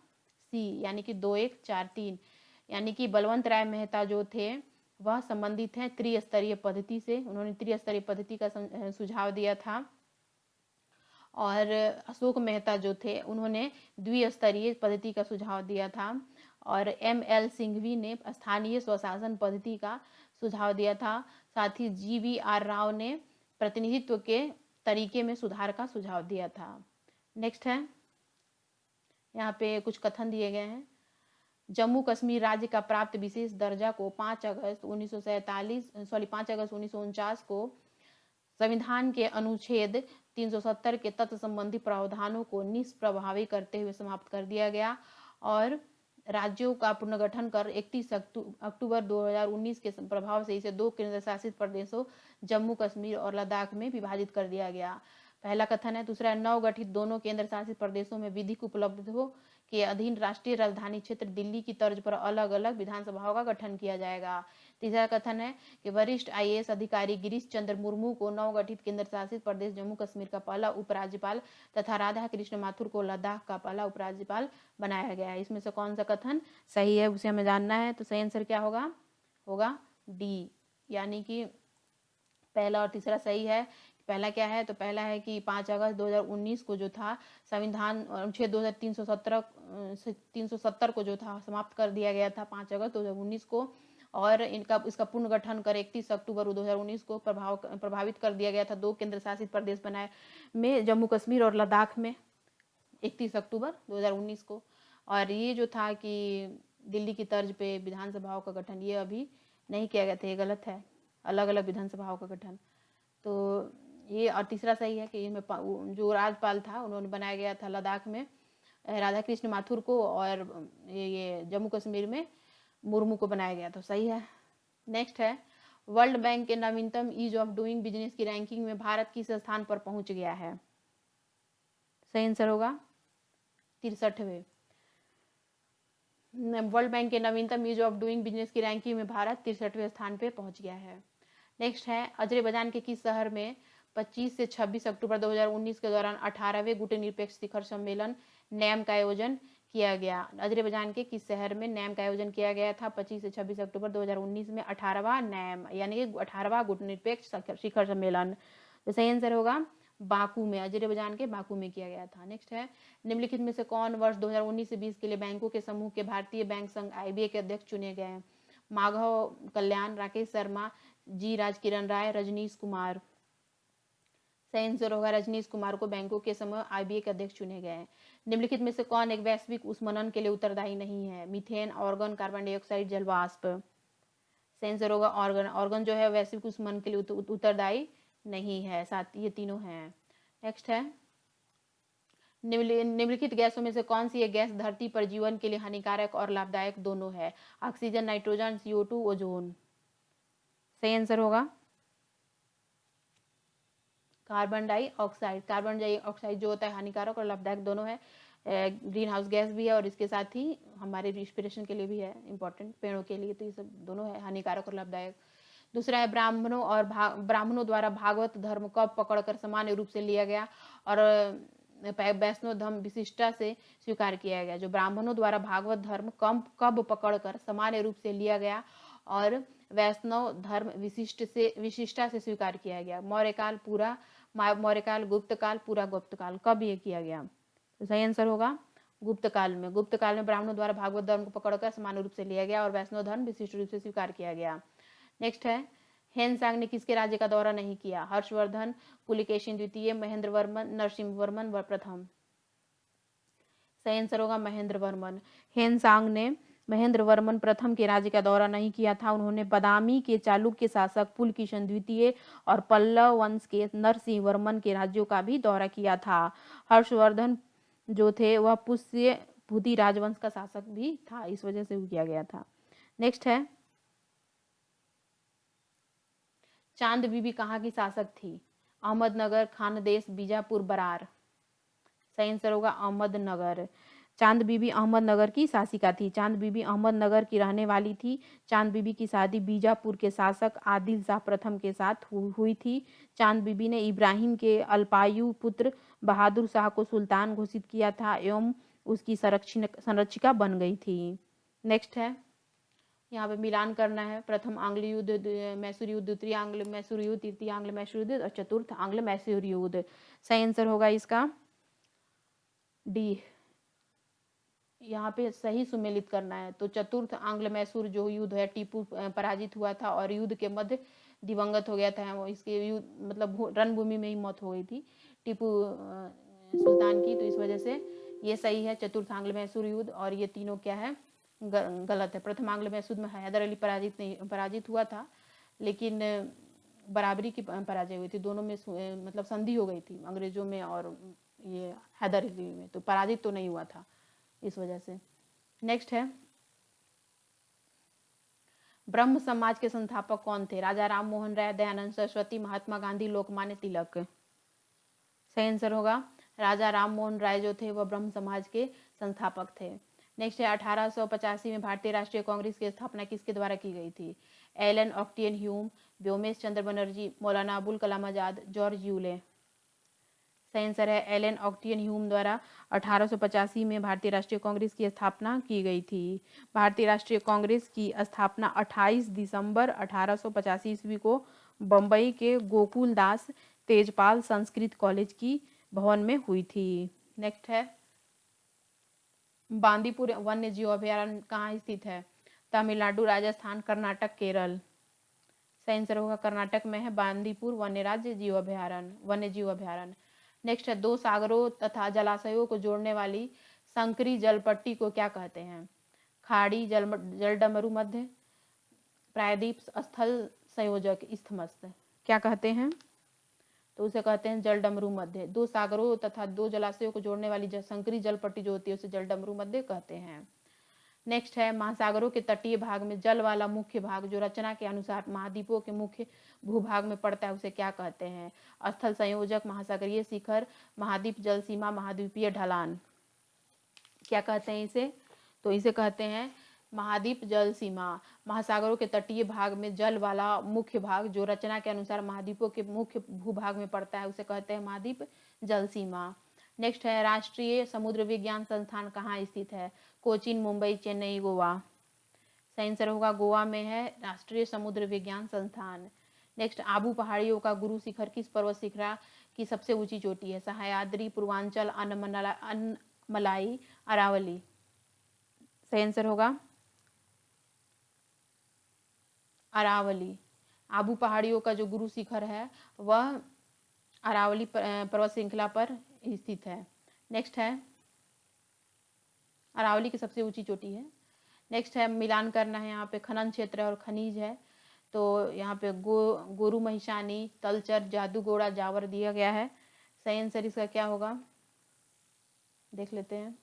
सी, यानी कि 2, 1, 4, 3। यानी कि बलवंत राय मेहता जो थे वह संबंधित हैं त्रिस्तरीय पद्धति से। उन्होंने त्रिस्तरीय पद्धति का सुझाव दिया था। और अशोक मेहता जो थे उन्होंने द्विस्तरीय पद्धति का सुझाव दिया था। और ML सिंघवी ने स्थानीय स्वशासन पद्धति का सुझाव दिया था। साथ ही GVR राव ने प्रतिनिधित्व के तरीके में सुधार का सुझाव दिया था। नेक्स्ट है, यहाँ पे कुछ कथन दिए गए हैं। जम्मू कश्मीर राज्य का प्राप्त विशेष दर्जा को 5 अगस्त 1949 को संविधान के अनुच्छेद 370 के तत्व संबंधी प्रावधानों को निष्प्रभावी करते हुए समाप्त कर दिया गया। और राज्यों का पुनर्गठन कर 31 अक्टूबर 2019 के प्रभाव से इसे 2 केंद्र शासित प्रदेशों जम्मू कश्मीर और लद्दाख में विभाजित कर दिया गया। पहला कथन है। दूसरा, नवगठित दोनों केंद्र शासित प्रदेशों में विधिक उपलब्धियों के अधीन राष्ट्रीय राजधानी क्षेत्र दिल्ली की तर्ज पर अलग अलग विधानसभाओं का गठन किया जाएगा। तीसरा कथन है कि वरिष्ठ IAS अधिकारी गिरीश चंद्र मुर्मू को नवगठित केंद्र शासित प्रदेश जम्मू कश्मीर का पहला उपराज्यपाल तथा राधा कृष्ण माथुर को लद्दाख का पहला उपराज्यपाल बनाया गया है। इसमें से कौन सा कथन सही है उसे हमें जानना है। तो सही आंसर क्या होगा डी, यानी कि पहला और तीसरा सही है। पहला क्या है? तो पहला है कि 5 अगस्त 2019 को जो था संविधान अनुच्छेद 370 को जो था समाप्त कर दिया गया था 5 अगस्त 2019 को। और इसका पुनर्गठन कर 31 अक्टूबर 2019 को प्रभावित कर दिया गया था 2 केंद्र शासित प्रदेश बनाए में जम्मू कश्मीर और लद्दाख में 31 अक्टूबर 2019 को। और ये जो था कि दिल्ली की तर्ज पे विधानसभाओं का गठन, ये अभी नहीं किया गया था, ये गलत है, अलग अलग विधानसभाओं का गठन। तो ये, और तीसरा सही है कि इनमें जो राज्यपाल था उन्होंने बनाया गया था लद्दाख में राधा कृष्ण माथुर को, और ये जम्मू कश्मीर में मुर्मू को बनाया गया था। सही है। नेक्स्ट है, वर्ल्ड बैंक के नवीनतम ईज ऑफ डूइंग बिजनेस की रैंकिंग में भारत किस स्थान पर पहुंच गया है? सही आंसर होगा 63वें। वर्ल्ड बैंक के नवीनतम ईज ऑफ डूइंग बिजनेस की रैंकिंग में भारत 63वें स्थान पे पहुंच गया है। नेक्स्ट है, अजरबैजान के किस शहर में 25 से 26 अक्टूबर 2019 के दौरान 18वें गुटनिरपेक्ष शिखर सम्मेलन नैम का आयोजन किया गया? अजरबैजान के किस शहर में नैम का आयोजन किया गया था 25 से 26 अक्टूबर 2019 में? 18वां नैम यानी कि 18वां गुटनिरपेक्ष शिखर सम्मेलन। तो सही आंसर होगा बाकू में, अजरबैजान के बाकू में किया गया था। नेक्स्ट है, निम्नलिखित में से कौन वर्ष 2019 से 20 के लिए बैंकों के समूह के भारतीय बैंक संघ आईबीए के अध्यक्ष चुने गए? माधव कल्याण, राकेश शर्मा, जी राज किरण राय, रजनीश कुमार। सही आंसर होगा रजनीश कुमार को बैंकों के समूह आईबीए के अध्यक्ष चुने गए हैं। निम्नलिखित में से कौन एक वैश्विक ऊष्मनन के लिए उत्तरदायी नहीं है? मीथेन, ऑर्गन, कार्बन डाइऑक्साइड, जल वाष्प। सही आंसर होगा ऑर्गन। ऑर्गन जो है वैश्विक ऊष्मनन के लिए उत्तरदायी नहीं है। साथ ये तीनों हैं। नेक्स्ट है, निम्नलिखित गैसों में से कौन सी एक गैस धरती पर जीवन के लिए हानिकारक और लाभदायक दोनों है? Oxygen, nitrogen, CO2, ozone. सही आंसर होगा कार्बन डाइऑक्साइड। कार्बन डाइऑक्साइड जो होता है हानिकारक और लाभदायक दोनों है। ग्रीन हाउस गैस भी है और इसके साथ ही हमारे रिस्पिरेशन के लिए भी है इंपॉर्टेंट, पेड़ों के लिए। तो ये सब दोनों है हानिकारक और लाभदायक। दूसरा है, ब्राह्मणों द्वारा भागवत धर्म कब पकड़कर सामान्य रूप से लिया गया और वैष्णव धर्म विशिष्टता से स्वीकार किया गया? जो ब्राह्मणों द्वारा भागवत धर्म कब पकड़कर सामान्य रूप से लिया गया और वैष्णव धर्म विशिष्टता से स्वीकार किया गया? मौर्यकाल, पूरा मौर्यकाल, गुप्तकाल, पूरा गुप्तकाल। कब ये किया गया? तो सही आंसर होगा गुप्त काल में। गुप्त काल में ब्राह्मणों द्वारा भागवत धर्म को पकड़कर सामान्य रूप से लिया गया और वैष्णव धर्म विशिष्ट रूप से स्वीकार किया गया। नेक्स्ट है, हेनसांग ने किसके राज्य का दौरा नहीं किया? हर्षवर्धन, पुलिकेशिन द्वितीय, महेंद्र वर्मन, नरसिंह वर्मन प्रथम। सही आंसर होगा महेंद्र वर्मन। हेनसांग ने महेंद्र वर्मन प्रथम के राज्य का दौरा नहीं किया था। उन्होंने बादामी के चालुक्य शासक पुलकिशन द्वितीय और पल्लव वंश के नरसिंह वर्मन के राज्यों का भी दौरा किया था। हर्षवर्धन जो थे वह पुष्य भूति राजवंश का शासक भी था, इस वजह से किया गया था। नेक्स्ट है, चांद बीबी कहाँ की शासक थी? अहमदनगर, खानदेश, बीजापुर, बरार। सही आंसर होगा अहमदनगर। चांद बीबी अहमदनगर की शासिका थी। चांद बीबी अहमदनगर की रहने वाली थी। चांद बीबी की शादी बीजापुर के शासक आदिल शाह प्रथम के साथ हुई थी। चांद बीबी ने इब्राहिम के अल्पायु पुत्र बहादुर शाह को सुल्तान घोषित किया था एवं उसकी संरक्षिका बन गई थी। नेक्स्ट है, यहाँ पे मिलान करना है। प्रथम आंग्ल युद्ध, मैसूर युद्ध, द्वितीय आंग्ल मैसूर युद्ध, तृतीय आंग्ल मैसूर युद्ध और चतुर्थ आंग्ल मैसूर युद्ध। सही आंसर होगा इसका डी। यहाँ पे सही सुमेलित करना है। तो चतुर्थ आंग्ल मैसूर जो युद्ध है, टीपू पराजित हुआ था और युद्ध के मध्य दिवंगत हो गया था। वो इसके युद्ध मतलब रणभूमि में ही मौत हो गई थी टीपू सुल्तान की। तो इस वजह से ये सही है चतुर्थ आंग्ल मैसूर युद्ध। और ये तीनों क्या है गलत है। प्रथम आंग्ल मैसूर में हैदर अली पराजित हुआ था, लेकिन बराबरी की पराजय हुई थी। दोनों में मतलब संधि हो गई थी अंग्रेजों में और ये हैदर अली में, तो पराजित तो नहीं हुआ था इस वजह से। नेक्स्ट है, ब्रह्म समाज के संस्थापक कौन थे? राजा राम मोहन राय, दयानंद सरस्वती, महात्मा गांधी, लोकमान्य तिलक। सही आंसर होगा राजा राम मोहन राय जो थे वह ब्रह्म समाज के संस्थापक थे। नेक्स्ट है, 1885 में भारतीय राष्ट्रीय कांग्रेस की स्थापना किसके द्वारा की गई थी? एलन ऑक्टेवियन ह्यूम, व्योमेश चंद्र बनर्जी, मौलाना अबुल कलाम आजाद, जॉर्ज यूले। सही आंसर है एलन ऑक्टेवियन ह्यूम द्वारा 1885 में भारतीय राष्ट्रीय कांग्रेस की स्थापना की गई थी। भारतीय राष्ट्रीय कांग्रेस की स्थापना 28 दिसंबर 1885 ईस्वी को बम्बई के गोकुल दास तेजपाल संस्कृत कॉलेज की भवन में हुई थी। नेक्स्ट है, बांदीपुर वन्य जीव अभयारण्य कहाँ स्थित है? तमिलनाडु, राजस्थान, कर्नाटक, केरल। सही आंसर होगा कर्नाटक में है बांदीपुर वन्य जीव अभयारण्य। नेक्स्ट है, दो सागरों तथा जलाशयों को जोड़ने वाली संकरी जलपट्टी को क्या कहते हैं? खाड़ी, जलडमरू मध्य, प्रायद्वीप, स्थल संयोजक, इस्थमस। क्या कहते हैं? तो उसे कहते हैं जलडमरू मध्य। दो सागरों तथा दो जलाशयों को जोड़ने वाली संकरी जलपट्टी जो होती है उसे जलडमरू मध्य कहते हैं। नेक्स्ट है, महासागरों के तटीय भाग में जल वाला मुख्य भाग जो रचना के अनुसार महाद्वीपों के मुख्य भूभाग में पड़ता है उसे क्या कहते हैं? स्थल संयोजक, महासागरीय शिखर, महाद्वीप जल सीमा, महाद्वीपीय ढलान। क्या कहते हैं इसे? तो इसे कहते हैं महाद्वीप जल सीमा। महासागरों के तटीय भाग में जल वाला मुख्य भाग जो रचना के अनुसार महाद्वीपों के मुख्य भूभाग में पड़ता है उसे कहते हैं महाद्वीप जल सीमा। नेक्स्ट है राष्ट्रीय समुद्र विज्ञान संस्थान कहाँ स्थित है? कोचीन, मुंबई, चेन्नई, गोवा। सही आंसर होगा गोवा में है राष्ट्रीय समुद्र विज्ञान संस्थान। नेक्स्ट आबू पहाड़ियों का गुरु शिखर किस पर्वत श्रृंखला की सबसे ऊंची चोटी है? सह्याद्री, पूर्वांचल, अनमलाई, अरावली। सही आंसर होगा अरावली। आबू पहाड़ियों का जो गुरु शिखर है वह अरावली पर्वत श्रृंखला पर स्थित है। नेक्स्ट है अरावली की सबसे ऊंची चोटी है। नेक्स्ट है मिलान करना है, यहाँ पे खनन क्षेत्र और खनिज है। तो यहाँ पे गोरू महिशानी, तलचर, जादूगोड़ा, जावर दिया गया है। सही आंसर इसका क्या होगा देख लेते हैं।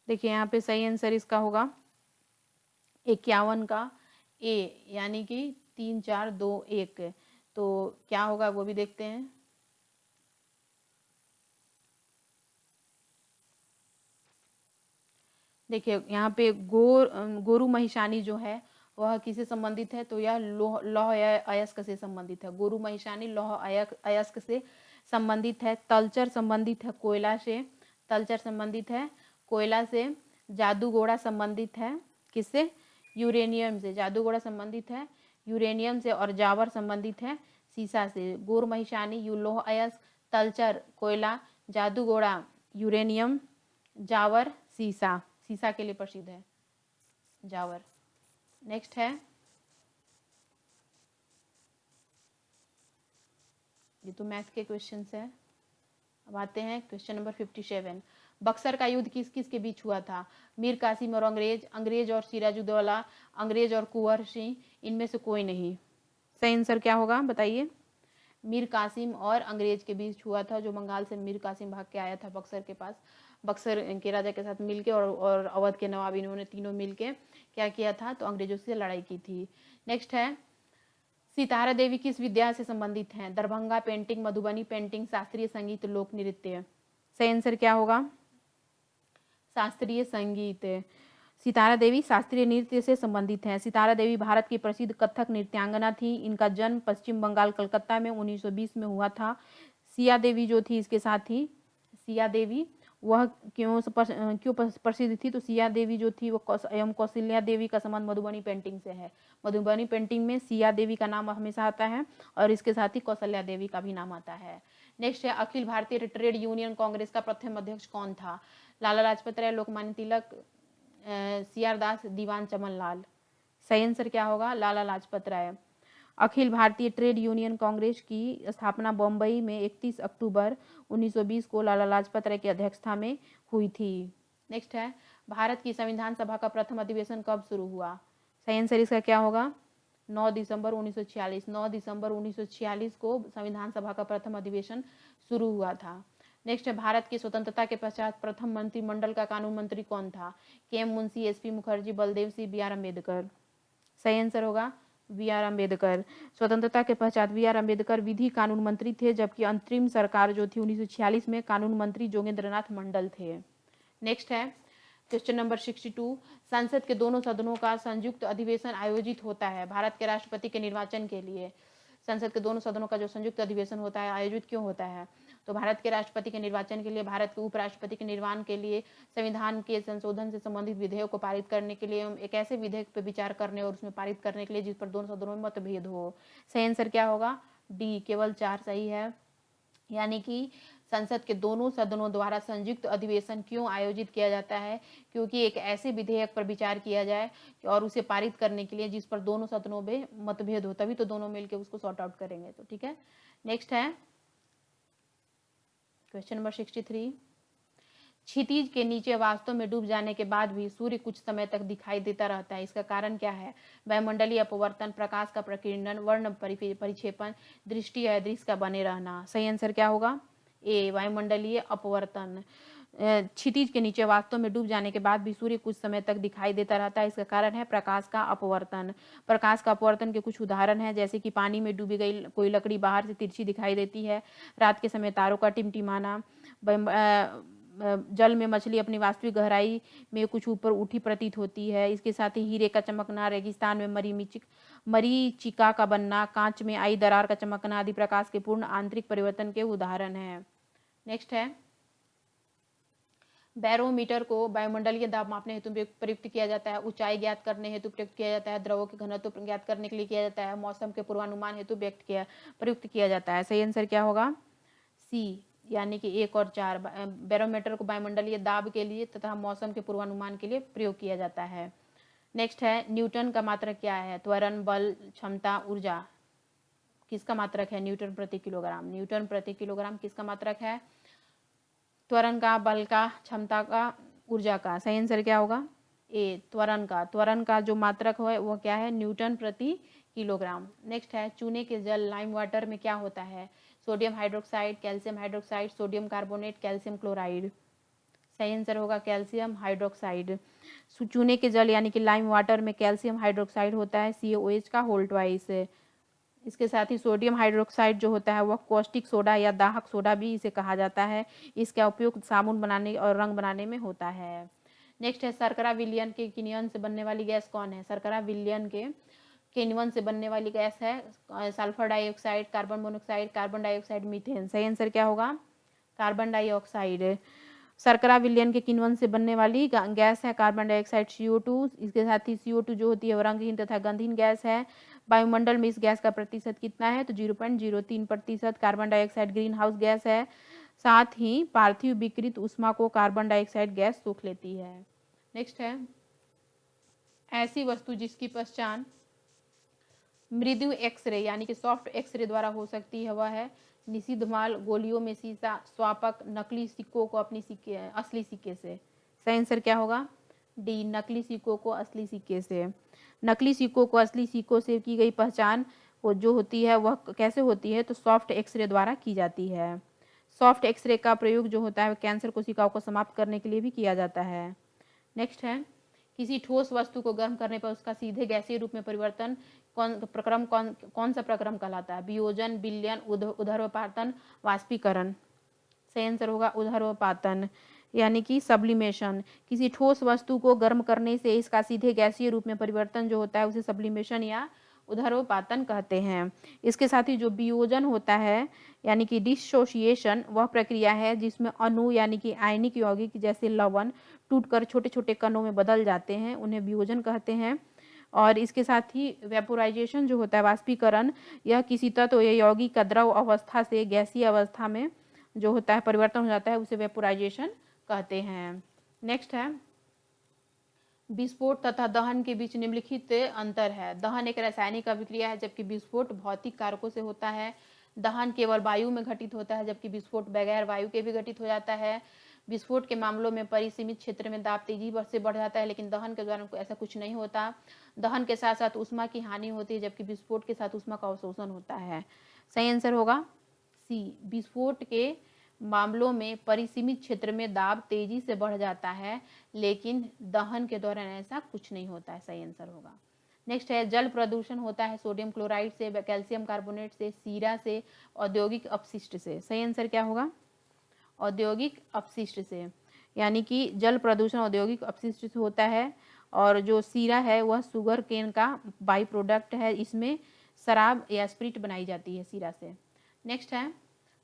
देखिए यहाँ पे सही आंसर इसका होगा 51 का ए, यानी कि 3 4 2 1। तो क्या होगा वो भी देखते हैं। देखिए यहाँ पे गोरू महिशानी जो है वह किससे संबंधित है? तो यह लौह अयस्क से संबंधित है। गोरू महिशानी लौह अयस्क से संबंधित है। तलचर संबंधित है कोयला से, तलचर संबंधित है कोयला से। जादूगोड़ा संबंधित है किससे? यूरेनियम से। जादूगोड़ा संबंधित है यूरेनियम से और जावर संबंधित है सीसा से। गोरू महिशानी लौह अयस्क, तलचर कोयला, जादूगोड़ा यूरेनियम, जावर सीसा। सीसा के लिए प्रसिद्ध है जावर। नेक्स्ट है ये तो मैथ के क्वेश्चंस है। अब आते हैं क्वेश्चन नंबर 57। बक्सर का युद्ध किस किस के बीच हुआ था? मीर कासिम और अंग्रेज, अंग्रेज और सिराजुद्दौला, अंग्रेज और कुंवर सिंह, इनमें से कोई नहीं। सही आंसर क्या होगा बताइए? मीर कासिम और अंग्रेज के बीच हुआ था। जो बंगाल से मीर कासिम भाग के आया था बक्सर के पास, बक्सर के राजा के साथ मिलके और अवध के नवाब, इन्होंने तीनों मिलके क्या किया था? तो अंग्रेजों से लड़ाई की थी। नेक्स्ट है सितारा देवी किस विद्या से संबंधित हैं? दरभंगा पेंटिंग, मधुबनी पेंटिंग, शास्त्रीय संगीत, लोक नृत्य। सही आंसर क्या होगा? शास्त्रीय संगीत। सितारा देवी शास्त्रीय नृत्य से संबंधित हैं। सितारा देवी भारत की प्रसिद्ध कथक नृत्यांगना थी। इनका जन्म पश्चिम बंगाल कलकत्ता में 1920 में हुआ था। सिया देवी जो थी इसके साथ थी। सिया देवी वह क्यों प्रसिद्ध थी? तो सिया देवी जो थी वो एवं कौशल्या देवी का संबंध मधुबनी पेंटिंग से है। मधुबनी पेंटिंग में सिया देवी का नाम हमेशा आता है और इसके साथ ही कौशल्या देवी का भी नाम आता है। नेक्स्ट है अखिल भारतीय ट्रेड यूनियन कांग्रेस का प्रथम अध्यक्ष कौन था? लाला लाजपत राय, लोकमान्य तिलक, सीआर दास, दीवान चमन लाल। सही आंसर क्या होगा? लाला लाजपत राय। अखिल भारतीय ट्रेड यूनियन कांग्रेस की स्थापना बम्बई में 31 अक्टूबर 1920 को लाला लाजपत राय की अध्यक्षता में हुई थी। नेक्स्ट है भारत की संविधान सभा का प्रथम अधिवेशन कब शुरू हुआ? सही आंसर इसका क्या होगा? 9 दिसंबर 1946। 9 दिसंबर 1946 को संविधान सभा का प्रथम अधिवेशन शुरू हुआ था। नेक्स्ट है भारत की स्वतंत्रता के पश्चात प्रथम मंत्रिमंडल का कानून मंत्री कौन था? K M Munshi, S P Mukherjee, Baldev Singh, B R Ambedkar. सही आंसर होगा बी आर अम्बेडकर। स्वतंत्रता के पश्चात बी आर अम्बेडकर विधि कानून मंत्री थे, जबकि अंतरिम सरकार जो थी 1946 में कानून मंत्री जोगेंद्रनाथ मंडल थे। नेक्स्ट है क्वेश्चन नंबर 62। संसद के दोनों सदनों का संयुक्त अधिवेशन आयोजित होता है भारत के राष्ट्रपति के निर्वाचन के लिए। संसद के दोनों सदनों का जो संयुक्त अधिवेशन होता है आयोजित क्यों होता है? तो भारत के राष्ट्रपति के निर्वाचन के लिए, भारत के उपराष्ट्रपति के निर्माण के लिए, संविधान के संशोधन से संबंधित विधेयक को पारित करने के लिए, एक ऐसे विधेयक पर विचार करने और उसमें पारित करने के लिए जिस पर दोनों सदनों में मतभेद हो। सही आंसर क्या होगा? डी, केवल 4 सही है। यानी कि संसद के दोनों सदनों द्वारा संयुक्त अधिवेशन क्यों आयोजित किया जाता है? क्योंकि एक ऐसे विधेयक पर विचार किया जाए और उसे पारित करने के लिए जिस पर दोनों सदनों में मतभेद हो, तभी तो दोनों मिलकर उसको सॉर्ट आउट करेंगे। तो ठीक है। नेक्स्ट है क्वेश्चन नंबर 63। क्षितिज के नीचे वास्तव में डूब जाने के बाद भी सूर्य कुछ समय तक दिखाई देता रहता है, इसका कारण क्या है? वायुमंडलीय अपवर्तन, प्रकाश का प्रकीर्णन, वर्ण परिक्षेपण, दृष्टि या दृश्य का बने रहना। सही आंसर क्या होगा? ए, वायुमंडलीय अपवर्तन। क्षितिज के नीचे वास्तव में डूब जाने के बाद भी सूर्य कुछ समय तक दिखाई देता रहता है, इसका कारण है प्रकाश का अपवर्तन। प्रकाश का अपवर्तन के कुछ उदाहरण हैं, जैसे कि पानी में डूबी गई कोई लकड़ी बाहर से तिरछी दिखाई देती है, रात के समय तारों का टिमटिमाना, जल में मछली अपनी वास्तविक गहराई में कुछ ऊपर उठी प्रतीत होती है। इसके साथ ही हीरे का चमकना, रेगिस्तान में मरीचिका का बनना, कांच में आई दरार का चमकना आदि प्रकाश के पूर्ण आंतरिक परिवर्तन के उदाहरण हैं। नेक्स्ट है, बैरोमीटर को वायुमंडलीय दाब मापने हेतु प्रयुक्त किया जाता है, ऊंचाई ज्ञात करने हेतु प्रयुक्त किया जाता है, द्रवों के घनत्व ज्ञात करने के लिए किया जाता है, मौसम के पूर्वानुमान हेतु प्रयुक्त किया जाता है। सही आंसर क्या होगा? सी, यानी कि 1 और 4। बैरोमीटर को वायुमंडलीय दाब के लिए तथा मौसम के पूर्वानुमान के लिए प्रयोग किया जाता है। नेक्स्ट है, न्यूटन का मात्रक क्या है? त्वरण, बल, क्षमता, ऊर्जा। किसका मात्रक है? न्यूटन प्रति किलोग्राम। न्यूटन प्रति किलोग्राम किसका मात्रक है? त्वरण का, बल का, क्षमता का, ऊर्जा का। सही आंसर क्या होगा? ए, त्वरण का। त्वरण का जो मात्रक है वो क्या है? न्यूटन प्रति किलोग्राम। नेक्स्ट है, चूने के जल लाइम वाटर में क्या होता है? Sodium hydroxide, calcium hydroxide, sodium carbonate, calcium chloride. सही आंसर होगा कैल्शियम हाइड्रोक्साइड। चूने के जल यानी कि लाइम वाटर में कैल्शियम हाइड्रोक्साइड होता है CaOH का होल ट्वाइस। इसके साथ ही सोडियम हाइड्रोक्साइड जो होता है वह कॉस्टिक सोडा या दाहक सोडा भी इसे कहा जाता है। इसका उपयोग साबुन बनाने और रंग बनाने में होता है। नेक्स्ट है, शर्करा विलयन के किण्वन से बनने वाली गैस कौन है? शर्करा विलयन के किण्वन से बनने वाली गैस है sulphur dioxide, carbon monoxide, carbon dioxide, methane. सही आंसर क्या होगा? Carbon dioxide. शर्करा विलयन के किण्वन से बनने वाली गैस है कार्बन डाइऑक्साइड CO2। इसके साथ ही CO2 जो होती है वो रंगहीन तथा गंधहीन गैस है। वायुमंडल में इस गैस का प्रतिशत कितना है? तो 0.03%। Carbon dioxide green house gas है। साथ ही पार्थिव विकृत ऊष्मा को कार्बन डाइऑक्साइड गैस सोख लेती है। नेक्स्ट है, ऐसी वस्तु जिसकी पहचान मृदु एक्सरे यानी कि सॉफ्ट एक्सरे द्वारा हो सकती है वह है निषिद्ध माल, गोलियों में शीशा, स्वापक, नकली सिक्कों को अपनी असली सिक्के से। सही आंसर क्या होगा? डी, नकली सिक्कों को असली सिक्के से। नकली सिक्कों को असली सिक्कों से की गई पहचान वो जो होती है वह कैसे होती है? तो सॉफ्ट एक्सरे द्वारा की जाती है। सॉफ्ट एक्सरे का प्रयोग जो होता है कैंसर कोशिकाओं को समाप्त करने के लिए भी किया जाता है। नेक्स्ट है, किसी ठोस वस्तु को गर्म करने पर उसका सीधे गैसीय रूप में परिवर्तन कौन सा प्रक्रम कहलाता है? वियोजन, विलयन, ऊर्ध्वपातन, वाष्पीकरण। सही आंसर होगा ऊर्ध्वपातन यानी कि सब्लिमेशन। किसी ठोस वस्तु को गर्म करने से इसका सीधे गैसीय रूप में परिवर्तन जो होता है उसे सब्लिमेशन या ऊर्ध्वपातन कहते हैं। इसके साथ ही जो वियोजन होता है यानी कि डिसोसिएशन वह प्रक्रिया है जिसमें अणु यानी कि आयनिक यौगिक जैसे लवण टूटकर छोटे छोटे कणों में बदल जाते हैं, उन्हें वियोजन कहते हैं। और इसके साथ ही वेपोराइजेशन जो होता है वाष्पीकरण, यह किसी तत्व या यौगिक का द्रव अवस्था से गैसीय अवस्था में जो होता है परिवर्तन हो जाता है उसे वेपोराइजेशन कहते हैं। नेक्स्ट है, विस्फोट तथा दहन के बीच निम्नलिखित अंतर है। दहन एक रासायनिक अभिक्रिया है जबकि विस्फोट भौतिक कारकों से होता है। दहन केवल वायु में घटित होता है जबकि विस्फोट बगैर वायु के भी घटित हो जाता है। विस्फोट के मामलों में परिसीमित क्षेत्र में दाब तेजी से बढ़ जाता है लेकिन दहन के दौरान ऐसा कुछ नहीं होता। दहन के साथ साथ ऊष्मा की हानि होती है जबकि विस्फोट के साथ ऊष्मा का अवशोषण होता है। सही आंसर होगा सी, विस्फोट के मामलों में परिसीमित क्षेत्र में दाब तेजी से बढ़ जाता है लेकिन दहन के दौरान ऐसा कुछ नहीं होता है। सही आंसर होगा। नेक्स्ट है, जल प्रदूषण होता है सोडियम क्लोराइड से, कैल्शियम कार्बोनेट से, सीरा से, औद्योगिक अपशिष्ट से। सही आंसर क्या होगा? औद्योगिक अपशिष्ट से, यानी कि जल प्रदूषण औद्योगिक अपशिष्ट से होता है। और जो सीरा है वह शुगर केन का बाई प्रोडक्ट है, इसमें शराब या स्प्रिट बनाई जाती है सीरा से। नेक्स्ट है,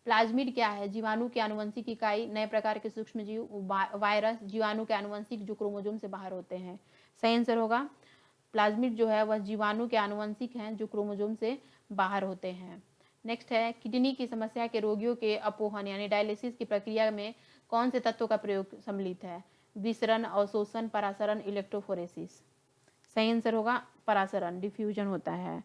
प्लाज्मिड क्या है? जीवाणु के आनुवंशिक इकाई, नए प्रकार के सूक्ष्म जीव, वायरस, जीवाणु के आनुवंशिक जो क्रोमोसोम से बाहर होते हैं। सही आंसर होगा प्लाज्मिड जो है वह जीवाणु के आनुवंशिक हैं जो क्रोमोसोम से बाहर होते हैं। नेक्स्ट है, किडनी की समस्या के रोगियों के अपोहन यानी डायलिसिस की प्रक्रिया में कौन से तत्वों का प्रयोग सम्मिलित है? विसरण, अवशोषण, परासरण, इलेक्ट्रोफोरेसिस। सही आंसर होगा परासरण, डिफ्यूजन होता है।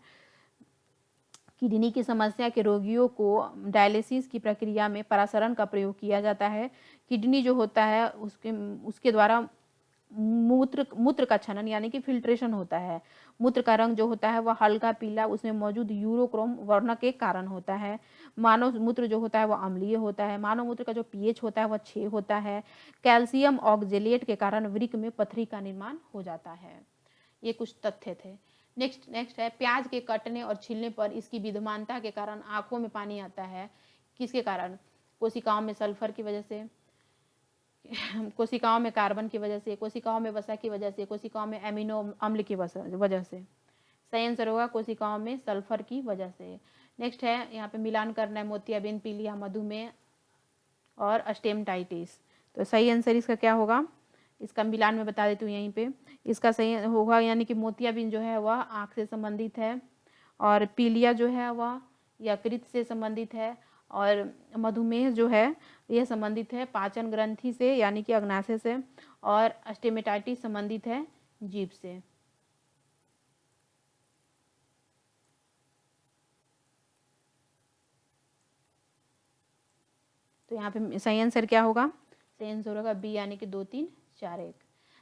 किडनी की समस्या के रोगियों को डायलिसिस की प्रक्रिया में परासरण का प्रयोग किया जाता है। किडनी जो होता है उसके द्वारा मूत्र का छनन यानी कि फिल्ट्रेशन होता है। मूत्र का रंग जो होता है वह हल्का पीला उसमें मौजूद यूरोक्रोम वर्ण के कारण होता है। मानव मूत्र जो होता है वह अम्लीय होता है। मानव मूत्र का जो pH होता है वह 6 होता है। कैल्शियम ऑक्जेलेट के कारण वृक्क में पथरी का निर्माण हो जाता है। ये कुछ तथ्य थे। नेक्स्ट है, प्याज के कटने और छीलने पर इसकी विद्यमानता के कारण आंखों में पानी आता है। किसके कारण? कोशिकाओं में सल्फर की वजह से, कोशिकाओं में कार्बन की वजह से, कोशिकाओं में वसा की वजह से, कोशिकाओं में एमिनो अम्ल की वजह से। सही आंसर होगा कोशिकाओं में सल्फर की वजह से। नेक्स्ट है, यहाँ पे मिलान करना है मोतियाबिंद, पीलिया, मधुमेह और स्टेमटाइटिस। तो सही आंसर इसका क्या होगा, इसका मिलान में बता देती हूँ यहीं पे। इसका सही होगा यानी कि मोतियाबिंद जो है वह आँख से संबंधित है, और पीलिया जो है वह यकृत से संबंधित है, और मधुमेह जो है यह संबंधित है पाचन ग्रंथि से यानी कि अग्नाशय से, और स्टेमेटाइटिस संबंधित है जीभ से। तो यहाँ पे सही आंसर क्या होगा, सही आंसर होगा बी यानी कि 2, 3, 4, 1।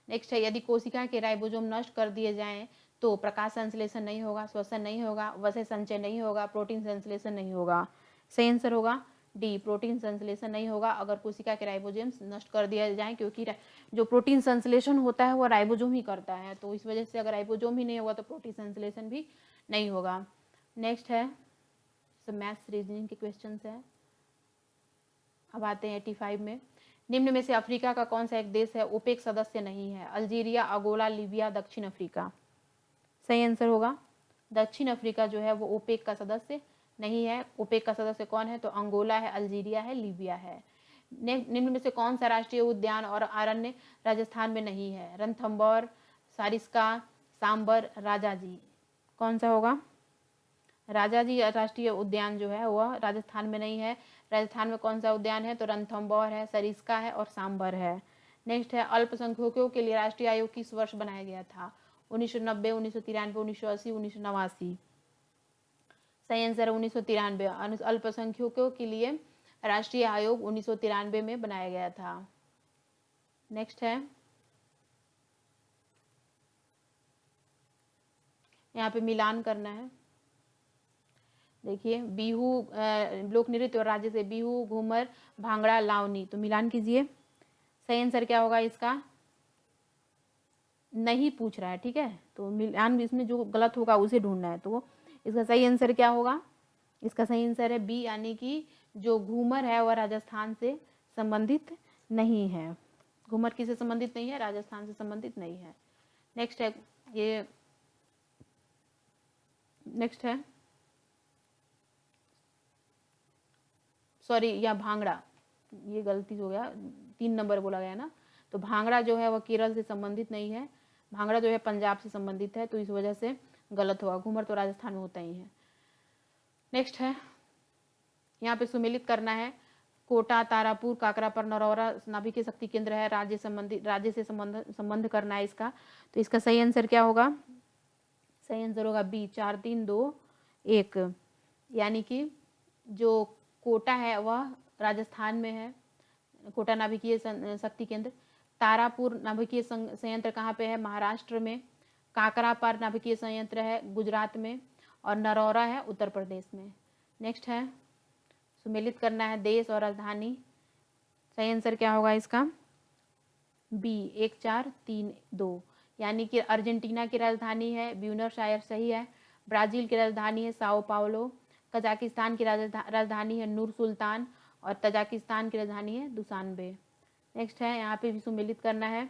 नेक्स्ट है, यदि कोशिका के राइबोसोम नष्ट कर दिए जाएं तो प्रकाश संश्लेषण नहीं होगा, श्वसन नहीं होगा, वसा संचय नहीं होगा, प्रोटीन संश्लेषण नहीं होगा। सही आंसर होगा डी, प्रोटीन संश्लेषण नहीं होगा अगर कोशिका के राइबोसोम नष्ट कर दिया जाए, क्योंकि जो प्रोटीन संश्लेषण होता है वो राइबोसोम ही करता है, तो इस वजह से अगर राइबोसोम ही नहीं होगा तो प्रोटीन संश्लेषण भी नहीं होगा। नेक्स्ट है, सब मैथ्स रीजनिंग के क्वेश्चन है। अब आते हैं 85 में। निम्न में से अफ्रीका का कौन सा एक देश है ओपेक सदस्य नहीं है, अल्जीरिया, अंगोला, लीबिया, दक्षिण अफ्रीका। सही आंसर होगा दक्षिण अफ्रीका जो है वो ओपेक का सदस्य नहीं है। ओपेक का सदस्य कौन है, तो अंगोला है, अल्जीरिया है, लीबिया है। निम्न में से कौन सा राष्ट्रीय उद्यान और अरण्य राजस्थान में नहीं है, रणथंभौर, सारिस्का, सांबर, राजाजी। कौन सा होगा, राजाजी राष्ट्रीय उद्यान जो है वह राजस्थान में नहीं है। राजस्थान में कौन सा उद्यान है, तो रणथंभौर है, सरिस्का है और सांबर है। नेक्स्ट है, अल्पसंख्यकों के लिए राष्ट्रीय आयोग किस वर्ष बनाया गया था, 1990, 1993, 1980, 1989। सही आंसर है 1993। अल्पसंख्यकों के लिए राष्ट्रीय आयोग 1993 में बनाया गया था। नेक्स्ट है, यहाँ पे मिलान करना है। देखिए, बिहू लोक नृत्य और राज्य से बिहू, घूमर, भांगड़ा, लावनी। तो मिलान कीजिए। सही आंसर क्या होगा इसका, नहीं पूछ रहा है, ठीक है, तो मिलान इसमें जो गलत होगा उसे ढूंढना है। तो इसका सही आंसर क्या होगा, इसका सही आंसर है बी, यानी कि जो घूमर है वह राजस्थान से संबंधित नहीं है। घूमर किससे संबंधित नहीं है, राजस्थान से संबंधित नहीं है। नेक्स्ट है, ये नेक्स्ट है, सॉरी, या भांगड़ा, ये गलती हो गया, 3 नंबर बोला गया ना। तो भांगड़ा जो है वह केरल से संबंधित नहीं है, भांगड़ा जो है पंजाब से संबंधित है, तो इस वजह से गलत होगा। घूमर तो राजस्थान में होता ही है। नेक्स्ट है, यहाँ पे सुमेलित करना है। कोटा, तारापुर, काकरापर, नरौरा नाभिकीय शक्ति केंद्र है, राज्य से संबंध करना है इसका। तो इसका सही आंसर क्या होगा, सही आंसर होगा बी, 4, 3, 2, 1। यानी कि जो कोटा है वह राजस्थान में है, कोटा नाभिकीय शक्ति केंद्र। तारापुर नाभिकीय संयंत्र कहाँ पे है, महाराष्ट्र में। काकरापार नाभिकीय संयंत्र है गुजरात में, और नरौरा है उत्तर प्रदेश में। नेक्स्ट है, सुमेलित करना है देश और राजधानी। सही आंसर क्या होगा इसका, बी, 1, 4, 3, 2। यानी कि अर्जेंटीना की राजधानी है ब्यूनस आयर्स, सही है। ब्राजील की राजधानी है साओ पाउलो। कजाकिस्तान की राजधानी है नूर सुल्तान, और तजाकिस्तान की राजधानी है दुशानबे। नेक्स्ट है, यहाँ पे भी सुमेलित करना है।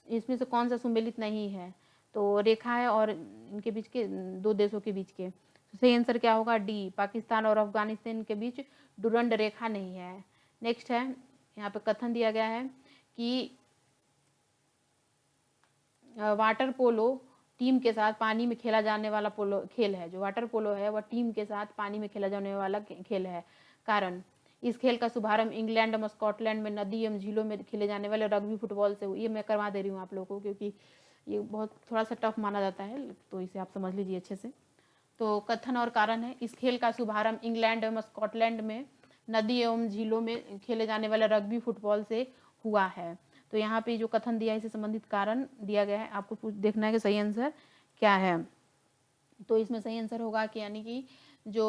इसमें से कौन सा सुमेलित नहीं है, तो रेखा है और इनके बीच के, 2 देशों के बीच के। तो सही आंसर क्या होगा, डी, पाकिस्तान और अफगानिस्तान के बीच डुरंड रेखा नहीं है। नेक्स्ट है, यहाँ पे कथन दिया गया है कि वाटर पोलो टीम के साथ पानी में खेला जाने वाला खेल है। जो वाटर पोलो है वह टीम के साथ पानी में खेला जाने वाला खेल है। कारण, इस खेल का शुभारंभ इंग्लैंड और स्कॉटलैंड में नदी एवं झीलों में खेले जाने वाले रग्बी फुटबॉल से। ये मैं करवा दे रही हूँ आप लोगों को, क्योंकि ये बहुत थोड़ा सा टफ माना जाता है, तो इसे आप समझ लीजिए अच्छे से। तो कथन और कारण है, इस खेल का शुभारंभ इंग्लैंड एवं स्कॉटलैंड में नदी एवं झीलों में खेले जाने वाले रग्बी फुटबॉल से हुआ है। तो यहाँ पे जो कथन दिया है इससे संबंधित कारण दिया गया है, आपको देखना है कि सही आंसर क्या है। तो इसमें सही आंसर होगा कि यानी कि जो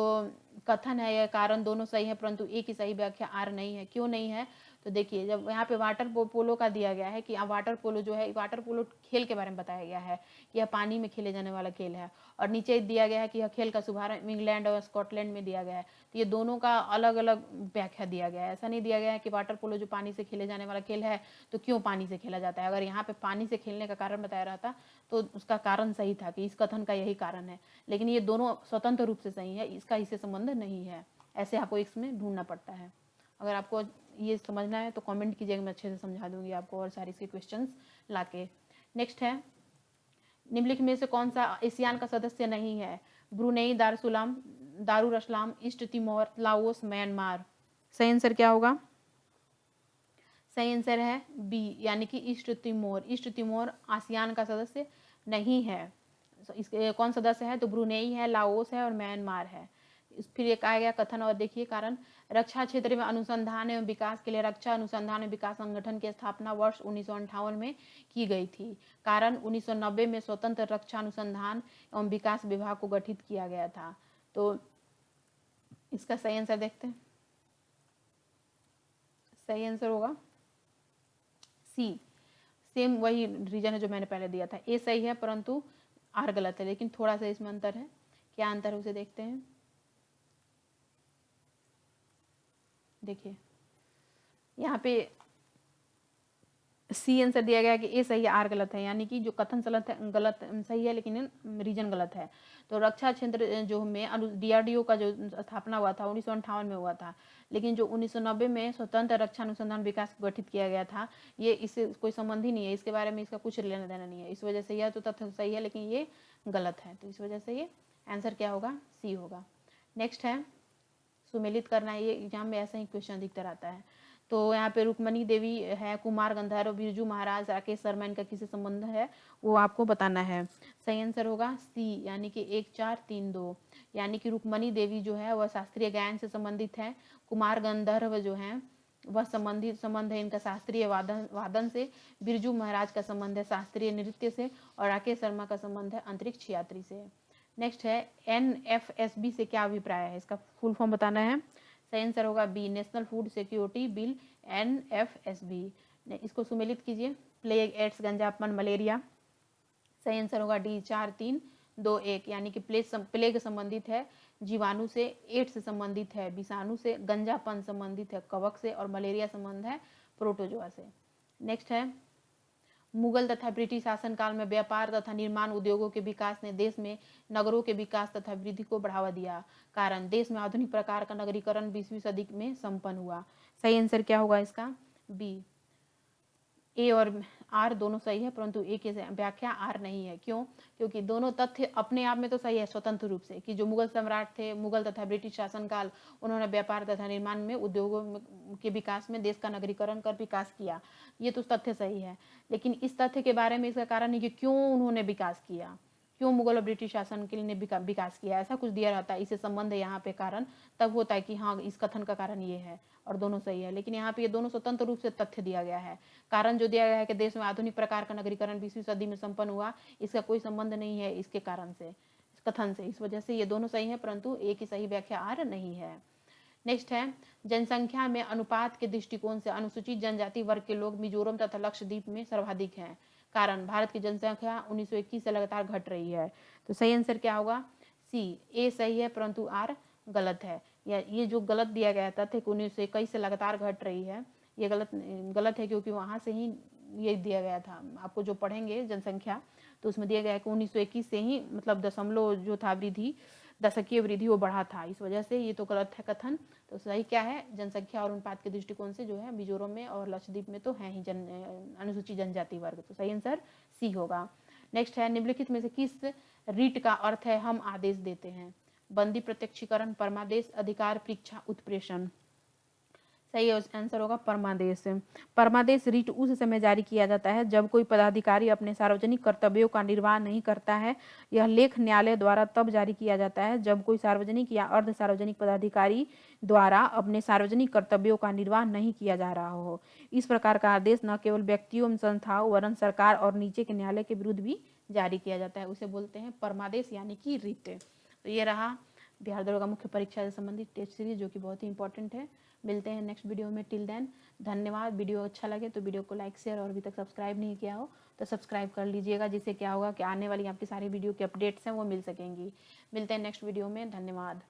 कथन है या कारण दोनों सही है, परंतु एक ही सही व्याख्या आर नहीं है। क्यों नहीं है, तो देखिए जब यहाँ पे वाटर पोलो का दिया गया है कि वाटर पोलो जो है, वाटर पोलो खेल के बारे में बताया गया है कि यह पानी में खेले जाने वाला खेल है, और नीचे दिया गया है कि यह खेल का शुभारंभ इंग्लैंड और स्कॉटलैंड में दिया गया है। तो ये दोनों का अलग अलग व्याख्या दिया गया है। ऐसा नहीं दिया गया है कि वाटर पोलो जो पानी से खेले जाने वाला खेल है तो क्यों पानी से खेला जाता है। अगर यहाँ पे पानी से खेलने का कारण बताया रहता तो उसका कारण सही था कि इस कथन का यही कारण है, लेकिन ये दोनों स्वतंत्र रूप से सही है, इसका इससे संबंध नहीं है। ऐसे आपको इसमें ढूंढना पड़ता है। अगर आपको ये समझना है तो कमेंट कीजिएगा, मैं अच्छे से समझा दूंगी आपको और सारे इसके क्वेश्चंस लाके। नेक्स्ट है, निम्नलिखित में से कौन सा एशियान का सदस्य नहीं है? ब्रुनेई, दारुसलाम, दारुल-असल, ईस्ट तिमोर, लाओस, म्यांमार। सही आंसर क्या होगा? सही आंसर है बी, यानी कि East Timor. East Timor ASEAN का सदस्य नहीं है। इसके कौन सदस्य है? तो ब्रुनेई है, लाओस है और म्यांमार है। फिर एक आ गया कथन, और देखिए कारण, रक्षा क्षेत्र में अनुसंधान एवं विकास के लिए रक्षा अनुसंधान एवं विकास संगठन की स्थापना वर्ष 1958 में की गई थी। कारण 1990 में स्वतंत्र रक्षा अनुसंधान एवं विकास विभाग को गठित किया गया था। तो इसका सही आंसर देखते हैं। सही आंसर होगा सी, सेम वही रीजन है जो मैंने पहले दिया था। ए सही है परंतु आर गलत है, लेकिन थोड़ा सा इसमें अंतर है। क्या अंतर है उसे देखते हैं। देखिए यहाँ पे सी आंसर दिया गया कि ए सही है, आर गलत है, यानी कि जो कथन गलत सही है लेकिन रीजन गलत है। तो रक्षा क्षेत्र जो में डीआरडीओ का जो स्थापना हुआ था 1958 में हुआ था, लेकिन जो 1990 में स्वतंत्र रक्षा अनुसंधान विकास गठित किया गया था, ये इससे कोई संबंध ही नहीं है, इसके बारे में इसका कुछ लेना देना नहीं है। इस वजह से यह तो तथ्य सही है लेकिन ये गलत है, तो इस वजह से ये आंसर क्या होगा? सी होगा। नेक्स्ट है, सुमेलित करना है, ये एग्जाम में ऐसा ही क्वेश्चन दिखता रहता है। तो यहाँ पे रुक्मणी देवी है, कुमार गंधर्व, बिरजू महाराज, राकेश शर्मा, इनका किसी संबंध है वो आपको बताना है। सही आंसर होगा सी, यानी कि 1 4 3 2, यानी कि रुक्मणी देवी जो है वह शास्त्रीय गायन से संबंधित है। कुमार गंधर्व जो है वह संबंध है इनका शास्त्रीय वादन से। बिरजू महाराज का संबंध है शास्त्रीय नृत्य से, और राकेश शर्मा का संबंध है अंतरिक्ष यात्री से। नेक्स्ट है, NFSB से क्या अभिप्राय है? इसका फुल फॉर्म बताना है। सही आंसर होगा B, national food security bill, NFSB। इसको सुमेलित कीजिए, प्लेग, एड्स, गंजापन, मलेरिया। सही आंसर होगा डी, 4 3 2 1, यानी कि प्लेग संबंधित है जीवाणु से, एड्स संबंधित है विषाणु से, गंजापन संबंधित है कवक से, और मलेरिया संबंध है प्रोटोजोआ से। नेक्स्ट है, मुगल तथा ब्रिटिश शासनकाल में व्यापार तथा निर्माण उद्योगों के विकास ने देश में नगरों के विकास तथा वृद्धि को बढ़ावा दिया। कारण, देश में आधुनिक प्रकार का नगरीकरण 20वीं सदी में संपन्न हुआ। सही आंसर क्या होगा इसका? बी। ए और आर दोनों सही है, परंतु ए की व्याख्या आर नहीं है। क्यों? क्योंकि दोनों तथ्य अपने आप में तो सही है स्वतंत्र रूप से, कि जो मुगल सम्राट थे, मुगल तथा ब्रिटिश शासनकाल, उन्होंने व्यापार तथा निर्माण में उद्योगों के विकास में देश का नगरीकरण कर विकास किया, ये तो तथ्य सही है। लेकिन इस तथ्य के बारे में इसका कारण है कि क्यों उन्होंने विकास किया, क्यों मुगल और ब्रिटिश शासन के लिए विकास किया, ऐसा कुछ दिया रहता है, इससे संबंध है यहाँ पे कारण तब होता है कि हाँ इस कथन का कारण ये है, और दोनों सही है। लेकिन यहाँ पे ये दोनों स्वतंत्र रूप से तथ्य दिया गया है। कारण जो दिया गया है कि देश में आधुनिक प्रकार का नगरीकरण 20वीं सदी में संपन्न हुआ, इसका कोई संबंध नहीं है इसके कारण से, इस कथन से। इस वजह से ये दोनों सही है, परंतु एक ही सही व्याख्या आर नहीं है। नेक्स्ट है, जनसंख्या में अनुपात के दृष्टिकोण से अनुसूचित जनजाति वर्ग के लोग मिजोरम तथा लक्षद्वीप में सर्वाधिक हैं। कारण, भारत की जनसंख्या 1921 से लगातार घट रही है। तो सही आंसर क्या होगा? सी। ए सही है परंतु आर गलत है। या ये जो गलत दिया गया था 1921 से लगातार घट रही है, ये गलत है, क्योंकि वहाँ से ही ये दिया गया था। आपको जो पढ़ेंगे जनसंख्या तो उसमें दिया गया है कि 1921 से ही मतलब दशमलव जो था वृद्धि, दशकीय वृद्धि वो बढ़ा था। इस वजह से ये तो गलत है कथन। तो सही क्या है? जनसंख्या और अनुपात के दृष्टिकोण से जो है मिजोरम में और लक्षद्वीप में तो है ही अनुसूचित जनजाति वर्ग। तो सही आंसर सी होगा। नेक्स्ट है, निम्नलिखित में से किस रीट का अर्थ है हम आदेश देते हैं? बंदी, प्रत्यक्षीकरण, परमादेश, अधिकार परीक्षा, उत्प्रेषण। सही आंसर होगा परमादेश। परमादेश रीट उस समय जारी किया जाता है जब कोई पदाधिकारी अपने सार्वजनिक कर्तव्यों का निर्वाह नहीं करता है। यह लेख न्यायालय द्वारा तब जारी किया जाता है जब कोई सार्वजनिक या अर्ध सार्वजनिक पदाधिकारी द्वारा अपने सार्वजनिक कर्तव्यों का निर्वाह नहीं किया जा रहा हो। इस प्रकार का आदेश न केवल व्यक्तियों एवं संस्थाओं वरन सरकार और नीचे के न्यायालय के विरुद्ध भी जारी किया जाता है। उसे बोलते हैं परमादेश यानी कि रीट। तो ये रहा बिहार दरोगा मुख्य परीक्षा से संबंधित टेस्ट सीरीज, जो कि बहुत ही इंपॉर्टेंट है। मिलते हैं नेक्स्ट वीडियो में। टिल देन धन्यवाद। वीडियो अच्छा लगे तो वीडियो को लाइक शेयर और अभी तक सब्सक्राइब नहीं किया हो तो सब्सक्राइब कर लीजिएगा, जिससे क्या होगा कि आने वाली आपकी सारी वीडियो की अपडेट्स हैं वो मिल सकेंगी। मिलते हैं नेक्स्ट वीडियो में। धन्यवाद।